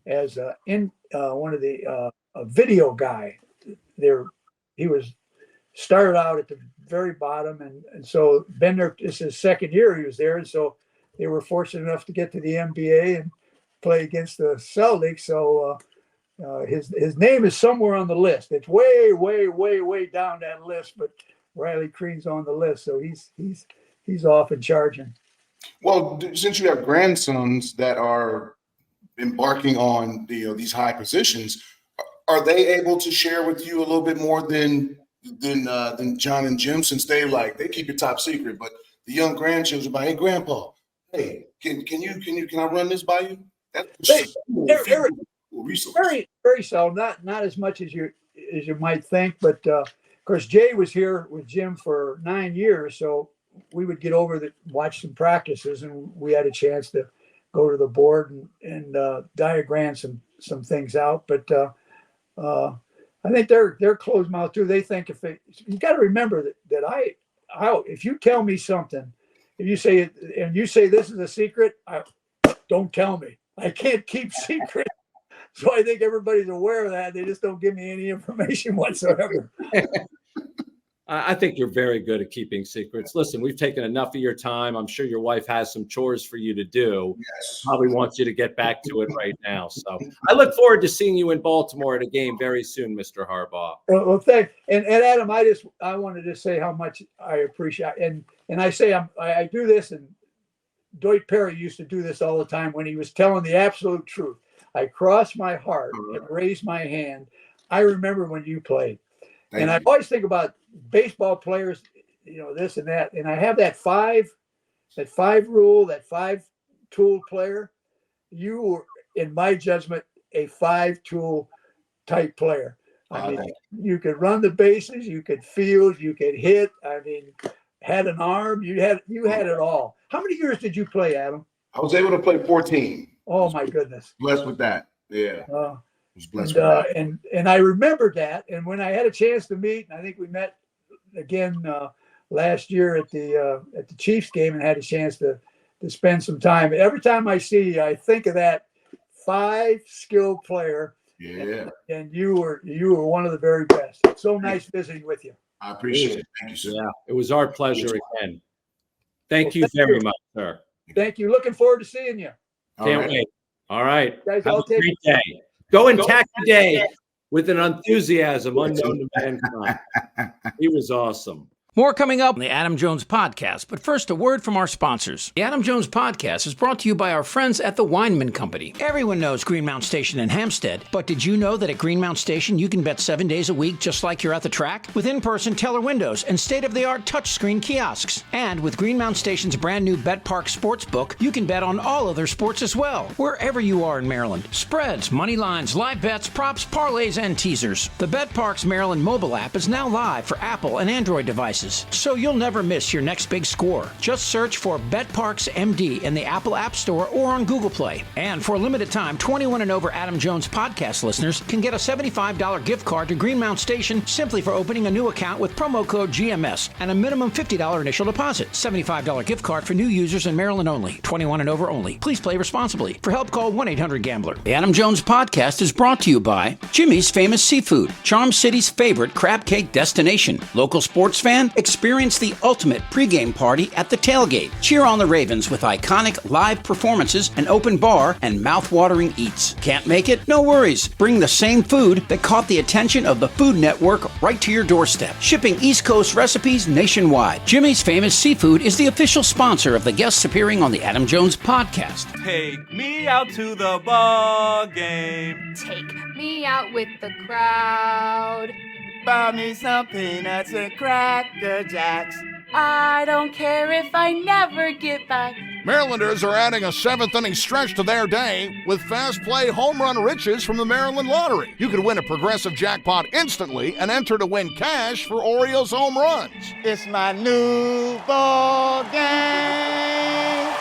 as one of the a video guy. He was started out at the very bottom, and so been there. This is his second year he was there, and so they were fortunate enough to get to the NBA and play against the Celtics. So his name is somewhere on the list. It's way, way, way, way down that list, but Riley Crean's on the list, so he's off and charging. Well, since you have grandsons that are embarking on these high positions, are they able to share with you a little bit more than John and Jim, since they keep it top secret? But the young grandchildren are like, "Hey, Grandpa, hey, can I run this by you?" Very, very so. Not as much as you might think, but of course Jay was here with Jim for 9 years, so we would get over watch some practices, and we had a chance to go to the board and diagram some things out. But I think they're closed mouth too. They think you got to remember that if you tell me something, if you say it and you say this is a secret, don't tell me. I can't keep secret. So I think everybody's aware of that. They just don't give me any information whatsoever. I think you're very good at keeping secrets. Listen, we've taken enough of your time. I'm sure your wife has some chores for you to do. Yes. Probably wants you to get back to it right now. So I look forward to seeing you in Baltimore at a game very soon, Mr. Harbaugh. Well, thanks. And Adam, I wanted to say how much I appreciate, and I say I do this, and Dwight Perry used to do this all the time when he was telling the absolute truth. I cross my heart and raise my hand. I remember when you played. Thank I you. always think about baseball players, this and that. And I have that five rule, that 5-tool player. You were, in my judgment, a 5-tool type player. I mean, you could run the bases, you could field, you could hit. I mean, had an arm, you had it all. How many years did you play, Adam? I was able to play 14. Oh my goodness. Blessed with that. Yeah. Uh, Was blessed with that. and I remembered that. And when I had a chance to meet, and I think we met again last year at the Chiefs game and had a chance to spend some time. Every time I see you, I think of that 5-skill player. Yeah. And you were one of the very best. It's so nice visiting with you. I appreciate it. Thank you, sir. Yeah, it was our pleasure again. Thank you very much, sir. Thank you. Looking forward to seeing you. Can't wait. All right. Guys, Have I'll a take great day. Go and tackle the day with an enthusiasm unknown to mankind. He was awesome. More coming up on the Adam Jones Podcast, but first a word from our sponsors. The Adam Jones Podcast is brought to you by our friends at the Weinman Company. Everyone knows Greenmount Station in Hampstead, but did you know that at Greenmount Station you can bet 7 days a week just like you're at the track? With in-person teller windows and state-of-the-art touchscreen kiosks. And with Greenmount Station's brand new Bet Park Sportsbook, you can bet on all other sports as well, wherever you are in Maryland. Spreads, money lines, live bets, props, parlays, and teasers. The Bet Parks Maryland mobile app is now live for Apple and Android devices, so you'll never miss your next big score. Just search for BetParks MD in the Apple App Store or on Google Play. And for a limited time, 21 and over Adam Jones Podcast listeners can get a $75 gift card to Greenmount Station simply for opening a new account with promo code GMS and a minimum $50 initial deposit. $75 gift card for new users in Maryland only. 21 and over only. Please play responsibly. For help, call 1-800-GAMBLER. The Adam Jones Podcast is brought to you by Jimmy's Famous Seafood, Charm City's favorite crab cake destination. Local sports fan? Experience the ultimate pregame party at the tailgate. Cheer on the Ravens with iconic live performances, an open bar, and mouth-watering eats. Can't make it? No worries. Bring the same food that caught the attention of the Food Network right to your doorstep. Shipping East Coast recipes nationwide. Jimmy's Famous Seafood is the official sponsor of the guests appearing on the Adam Jones Podcast. Take me out to the ball game. Take me out with the crowd. Buy me some peanuts and Cracker Jacks. I don't care if I never get back. Marylanders are adding a 7th-inning stretch to their day with fast play home run riches from the Maryland Lottery. You could win a progressive jackpot instantly and enter to win cash for Orioles home runs. It's my new ball game.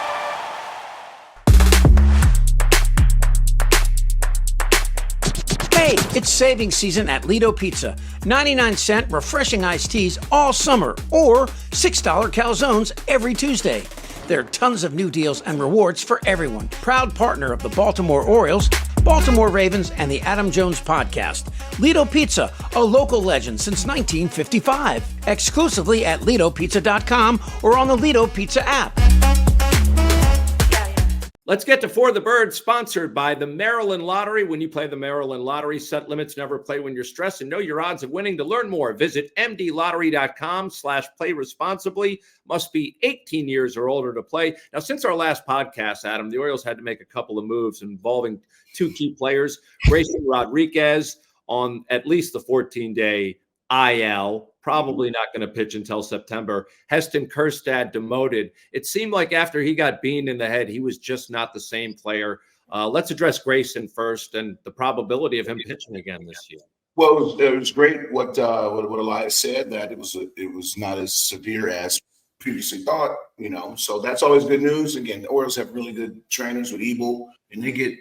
Hey, it's savings season at Lido Pizza. 99-cent refreshing iced teas all summer, or $6 calzones every Tuesday. There are tons of new deals and rewards for everyone. Proud partner of the Baltimore Orioles, Baltimore Ravens, and the Adam Jones Podcast. Lido Pizza, a local legend since 1955. Exclusively at Lidopizza.com or on the Lido Pizza app. Let's get to For the Bird, sponsored by the Maryland Lottery. When you play the Maryland Lottery, set limits, never play when you're stressed, and know your odds of winning. To learn more, visit mdlottery.com/play responsibly. Must be 18 years or older to play. Now, since our last podcast, Adam, the Orioles had to make a couple of moves involving two key players. Grayson Rodriguez on at least the 14-day IL, probably not going to pitch until September. Heston Kjerstad demoted. It seemed like after he got beamed in the head, he was just not the same player. Let's address Grayson first and the probability of him pitching again this year. Well, it was great what Elias said, that it was not as severe as previously thought, so that's always good news. Again, the Orioles have really good trainers with Ebel, and they get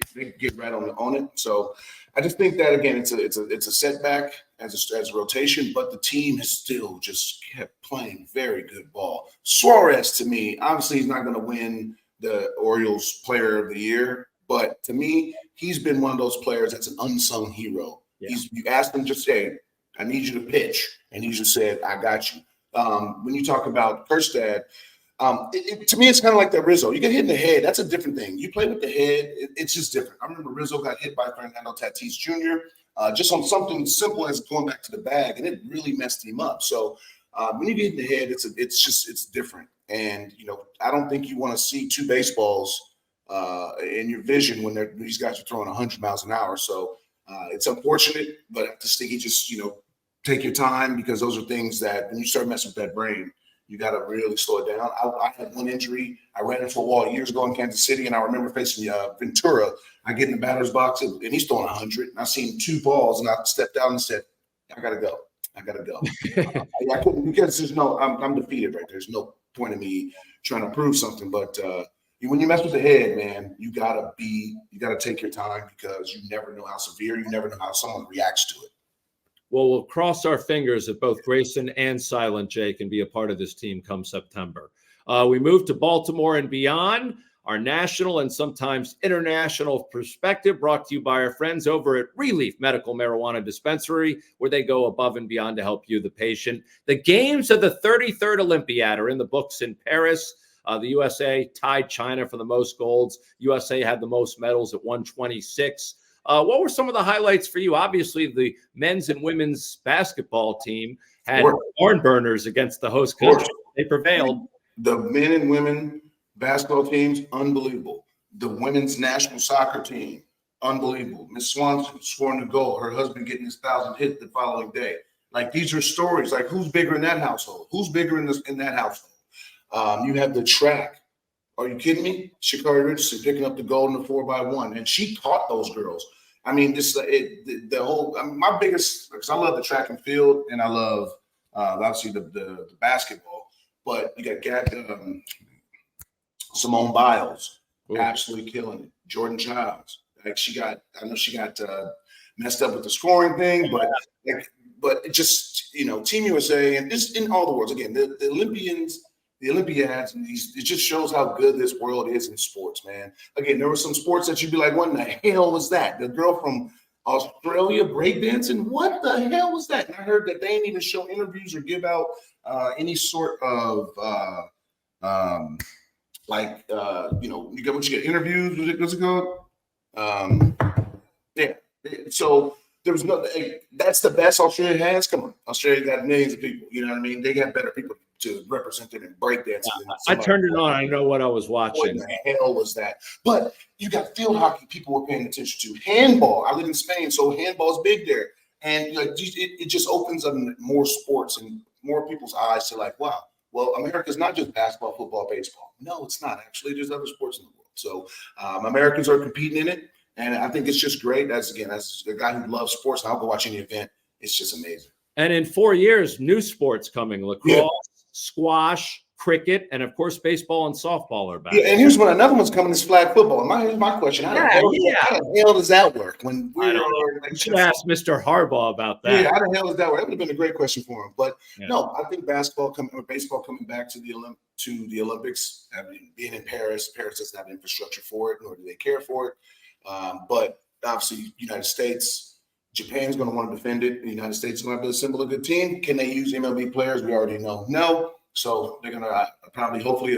right on it. So I just think that, again, it's a setback as a rotation, but the team has still just kept playing very good ball. Suarez, to me, obviously he's not going to win the Orioles Player of the Year, but to me, he's been one of those players that's an unsung hero. Yeah. You asked him, just say, I need you to pitch, and he just said, I got you. When you talk about Kjerstad, to me, it's kind of like that Rizzo. You get hit in the head. That's a different thing. You play with the head. It's just different. I remember Rizzo got hit by Fernando Tatis Jr. Just on something simple as going back to the bag, and it really messed him up. So when you get hit in the head, it's different. And, I don't think you want to see two baseballs in your vision when these guys are throwing 100 miles an hour. So It's unfortunate, but I just think take your time, because those are things that when you start messing with that brain, you got to really slow it down. I had one injury. I ran into a wall years ago in Kansas City, and I remember facing Ventura. I get in the batter's box, and he's throwing 100. And I seen 2 balls, and I stepped down and said, I got to go. I couldn't, because I'm defeated right there. There's no point in me trying to prove something. But when you mess with the head, man, you gotta take your time, because you never know how severe, you never know how someone reacts to it. Well, we'll cross our fingers that both Grayson and Silent J can be a part of this team come September. We move to Baltimore and beyond. Our national and sometimes international perspective brought to you by our friends over at Relief Medical Marijuana Dispensary, where they go above and beyond to help you, the patient. The games of the 33rd Olympiad are in the books in Paris. The USA tied China for the most golds. USA had the most medals at 126. What were some of the highlights for you? Obviously, the men's and women's basketball team had barn burners against the host country. They prevailed. The men and women basketball teams, unbelievable. The women's national soccer team, unbelievable. Miss Swanson scoring a goal. Her husband getting his 1,000th hit the following day. Like, these are stories. Like, who's bigger in that household? Who's bigger in that household? You have the track. Are you kidding me? Sha'Carri Richardson picking up the gold in the 4x1, and she taught those girls. I mean, my biggest, because I love the track and field, and I love obviously the basketball. But you got Simone Biles, absolutely killing it. Jordan Childs, I know she got messed up with the scoring thing, but it just, Team USA, and just in all the worlds, again, the Olympians, the Olympiads, and it just shows how good this world is in sports, man. Again, there were some sports that you'd be like, what in the hell was that? The girl from Australia breakdancing, what the hell was that? And I heard that they didn't even show interviews or give out any sort of you get interviews. What's it called? Yeah. So there was no. That's the best Australia has. Come on, Australia got millions of people. You know what I mean? They got better people to represent them in breakdancing. I turned it on. I know what I was watching. What the hell was that? But you got field hockey. People were paying attention to handball. I live in Spain, so handball is big there, and it just opens up more sports and more people's eyes to like, wow. Well, America's not just basketball, football, baseball. No, it's not. Actually, there's other sports in the world. So Americans are competing in it, and I think it's just great. As a guy who loves sports, and I'll go watch any event. It's just amazing. And in 4 years, new sports coming: lacrosse, squash, cricket, and of course, baseball and softball are back. Yeah, and here's another one's coming: is flag football. Here's my question: how the hell does that work? When you should ask Mr. Harbaugh about that. Yeah, how the hell does that work? That would have been a great question for him. But no, I think baseball coming back to the Olympics. I mean, being in Paris doesn't have infrastructure for it, nor do they care for it. But obviously, United States. Japan's going to want to defend it. The United States is going to have to assemble a good team. Can they use MLB players? We already know no. So they're going to hopefully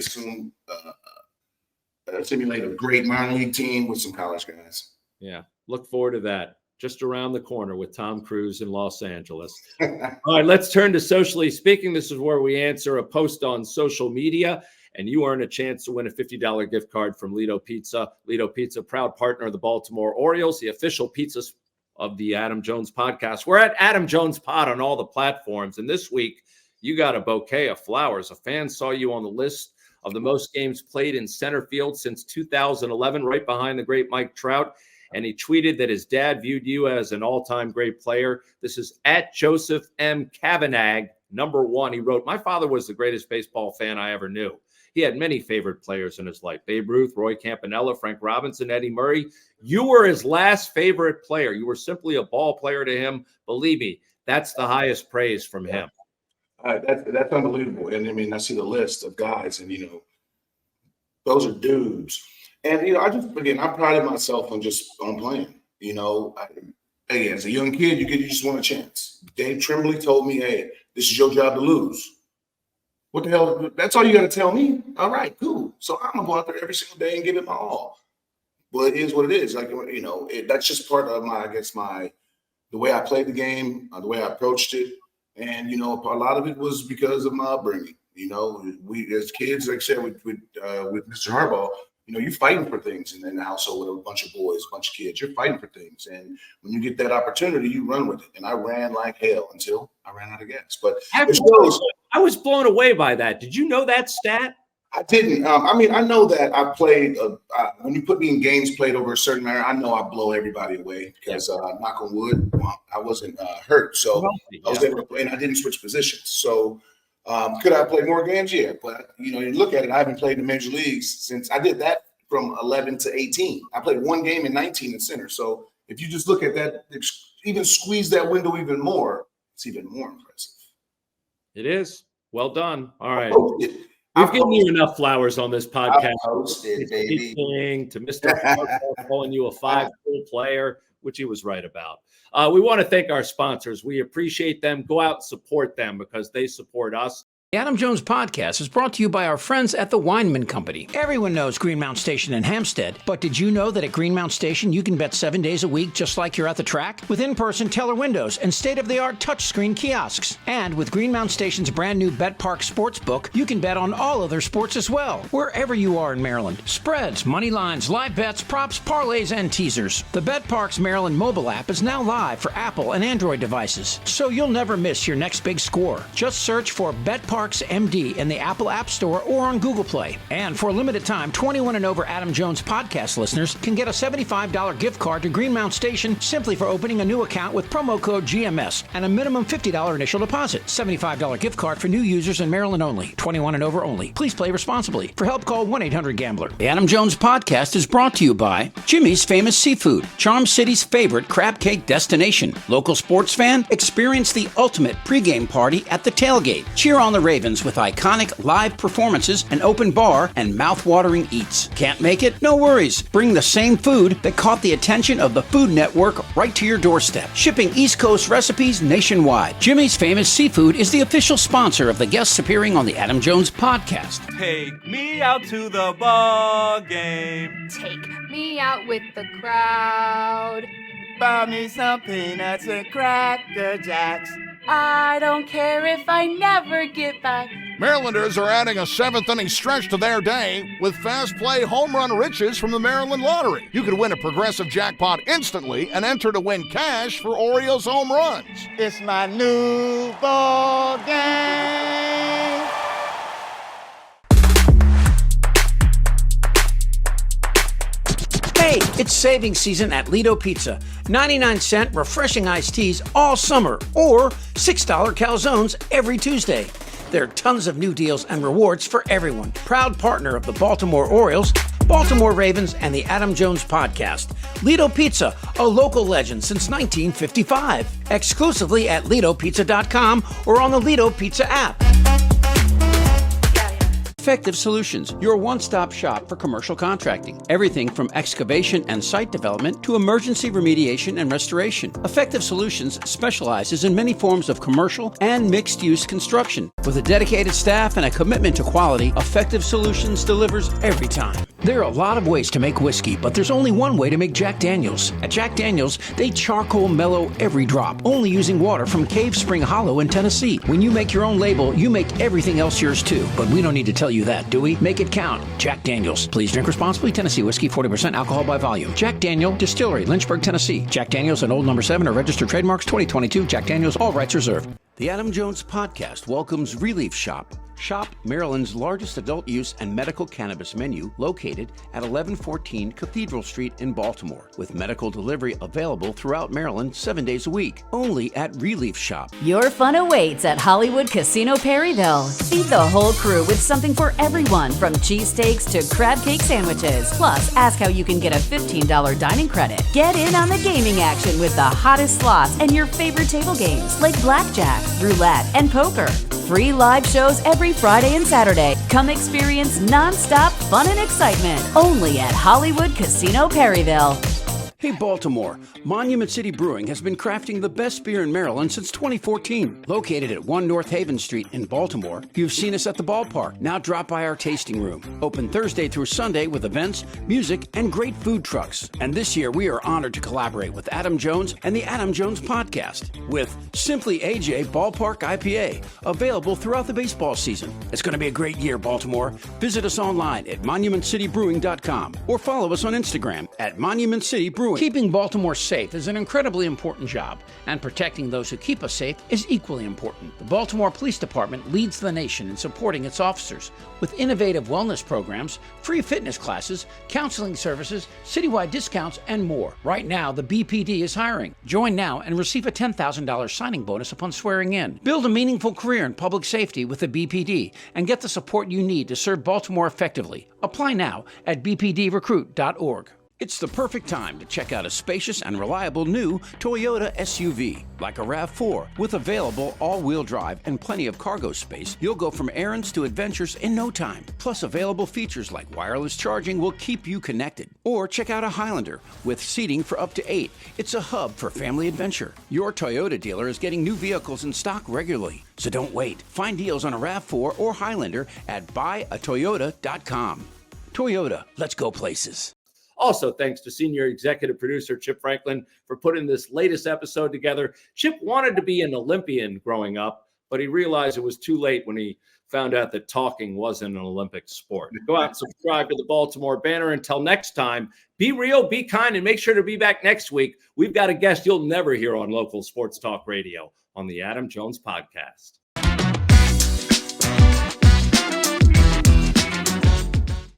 simulate a great minor league team with some college guys. Yeah, look forward to that. Just around the corner with Tom Cruise in Los Angeles. All right, let's turn to Socially Speaking. This is where we answer a post on social media, and you earn a chance to win a $50 gift card from Lido Pizza. Lido Pizza, proud partner of the Baltimore Orioles, the official pizza of the Adam Jones podcast. We're at Adam Jones Pod on all the platforms. And this week, you got a bouquet of flowers. A fan saw you on the list of the most games played in center field since 2011, right behind the great Mike Trout. And he tweeted that his dad viewed you as an all-time great player. This is at Joseph M. Kavanagh, #1. He wrote, my father was the greatest baseball fan I ever knew. He had many favorite players in his life: Babe Ruth, Roy Campanella, Frank Robinson, Eddie Murray. You were his last favorite player. You were simply a ball player to him. Believe me, that's the highest praise from him. That's unbelievable. And I mean, I see the list of guys, and those are dudes. And I prided myself on playing. As a young kid, you just want a chance. Dave Tremblay told me, "Hey, this is your job to lose." What the hell? That's all you got to tell me? All right, cool. So I'm going to go out there every single day and give it my all. Well, it is what it is. Like, that's just part of the way I played the game, the way I approached it. And, a lot of it was because of my upbringing. We, as kids, like I said, with Mr. Harbaugh, you're fighting for things in the household with a bunch of boys, a bunch of kids. You're fighting for things. And when you get that opportunity, you run with it. And I ran like hell until I ran out of gas. But I was blown away by that. Did you know that stat? I didn't. I know that I played. When you put me in games played over a certain manner, I know I blow everybody away because, knock on wood, I wasn't hurt. So I was able to play, and I didn't switch positions. So could I play more games? Yeah. But, you look at it, I haven't played in the major leagues since I did that from 11 to 18. I played one game in 19 in center. So if you just look at that, even squeeze that window even more, it's even more impressive. It is. Well done. All right. We've given you enough flowers on this podcast. To Mr. Harbaugh calling you a 5-tool player, which he was right about. We want to thank our sponsors. We appreciate them. Go out and support them because they support us. The Adam Jones Podcast is brought to you by our friends at the Weinman Company. Everyone knows Greenmount Station in Hampstead, but did you know that at Greenmount Station you can bet 7 days a week just like you're at the track? With in-person teller windows and state-of-the-art touchscreen kiosks. And with Greenmount Station's brand new Bet Park Sportsbook, you can bet on all other sports as well, wherever you are in Maryland. Spreads, money lines, live bets, props, parlays, and teasers. The Bet Parks Maryland mobile app is now live for Apple and Android devices, so you'll never miss your next big score. Just search for Bet Park MD in the Apple App Store or on Google Play. And for a limited time, 21 and over Adam Jones podcast listeners can get a $75 gift card to Greenmount Station simply for opening a new account with promo code GMS and a minimum $50 initial deposit. $75 gift card for new users in Maryland only. 21 and over only. Please play responsibly. For help, call 1-800-GAMBLER. The Adam Jones podcast is brought to you by Jimmy's Famous Seafood, Charm City's favorite crab cake destination. Local sports fan? Experience the ultimate pregame party at the tailgate. Cheer on the Ravens with iconic live performances, an open bar, and mouth-watering eats. Can't make it? No worries. Bring the same food that caught the attention of the Food Network right to your doorstep. Shipping East Coast recipes nationwide. Jimmy's Famous Seafood is the official sponsor of the guests appearing on the Adam Jones podcast. Take me out to the ball game. Take me out with the crowd. Buy me some peanuts and Cracker Jacks. I don't care if I never get back. Marylanders are adding a 7th-inning stretch to their day with fast play home run riches from the Maryland Lottery. You could win a progressive jackpot instantly and enter to win cash for Orioles home runs. It's my new ball game. Hey, it's savings season at Lido Pizza. 99-cent refreshing iced teas all summer, or $6 calzones every Tuesday. There are tons of new deals and rewards for everyone. Proud partner of the Baltimore Orioles, Baltimore Ravens, and the Adam Jones Podcast. Lido Pizza, a local legend since 1955. Exclusively at Kjerstad.and or on the Lido Pizza app. Effective Solutions, your one-stop shop for commercial contracting. Everything from excavation and site development to emergency remediation and restoration. Effective Solutions specializes in many forms of commercial and mixed-use construction. With a dedicated staff and a commitment to quality, Effective Solutions delivers every time. There are a lot of ways to make whiskey, but there's only one way to make Jack Daniels. At Jack Daniels, they charcoal mellow every drop, only using water from Cave Spring Hollow in Tennessee. When you make your own label, you make everything else yours too. But we don't need to tell you that, do we? Make it count. Jack Daniels. Please drink responsibly. Tennessee whiskey, 40% alcohol by volume. Jack Daniel Distillery, Lynchburg, Tennessee. Jack Daniels and Old No. 7 are registered trademarks. 2022. Jack Daniels. All rights reserved. The Adam Jones Podcast welcomes Relief Shop. Shop Maryland's largest adult use and medical cannabis menu, located at 1114 Cathedral Street in Baltimore, with medical delivery available throughout Maryland 7 days a week, only at Relief Shop. Your fun awaits at Hollywood Casino Perryville. Feed the whole crew with something for everyone, from cheesesteaks to crab cake sandwiches. Plus, ask how you can get a $15 dining credit. Get in on the gaming action with the hottest slots and your favorite table games like blackjack, roulette, and poker. Free live shows every Friday and Saturday. Come experience non-stop fun and excitement only at Hollywood Casino Perryville. Hey Baltimore, Monument City Brewing has been crafting the best beer in Maryland since 2014. Located at 1 North Haven Street in Baltimore, you've seen us at the ballpark. Now drop by our tasting room. Open Thursday through Sunday with events, music, and great food trucks. And this year we are honored to collaborate with Adam Jones and the Adam Jones Podcast with Simply AJ Ballpark IPA, available throughout the baseball season. It's going to be a great year, Baltimore. Visit us online at monumentcitybrewing.com or follow us on Instagram at Monument City Brewing. Keeping Baltimore safe is an incredibly important job, and protecting those who keep us safe is equally important. The Baltimore Police Department leads the nation in supporting its officers with innovative wellness programs, free fitness classes, counseling services, citywide discounts, and more. Right now, the BPD is hiring. Join now and receive a $10,000 signing bonus upon swearing in. Build a meaningful career in public safety with the BPD and get the support you need to serve Baltimore effectively. Apply now at bpdrecruit.org. It's the perfect time to check out a spacious and reliable new Toyota SUV. Like a RAV4, with available all-wheel drive and plenty of cargo space, you'll go from errands to adventures in no time. Plus, available features like wireless charging will keep you connected. Or check out a Highlander with seating for up to 8. It's a hub for family adventure. Your Toyota dealer is getting new vehicles in stock regularly. So don't wait. Find deals on a RAV4 or Highlander at buyatoyota.com. Toyota, let's go places. Also, thanks to senior executive producer Chip Franklin for putting this latest episode together. Chip wanted to be an Olympian growing up, but he realized it was too late when he found out that talking wasn't an Olympic sport. Go out and subscribe to the Baltimore Banner. Until next time, be real, be kind, and make sure to be back next week. We've got a guest you'll never hear on local sports talk radio on the Adam Jones Podcast.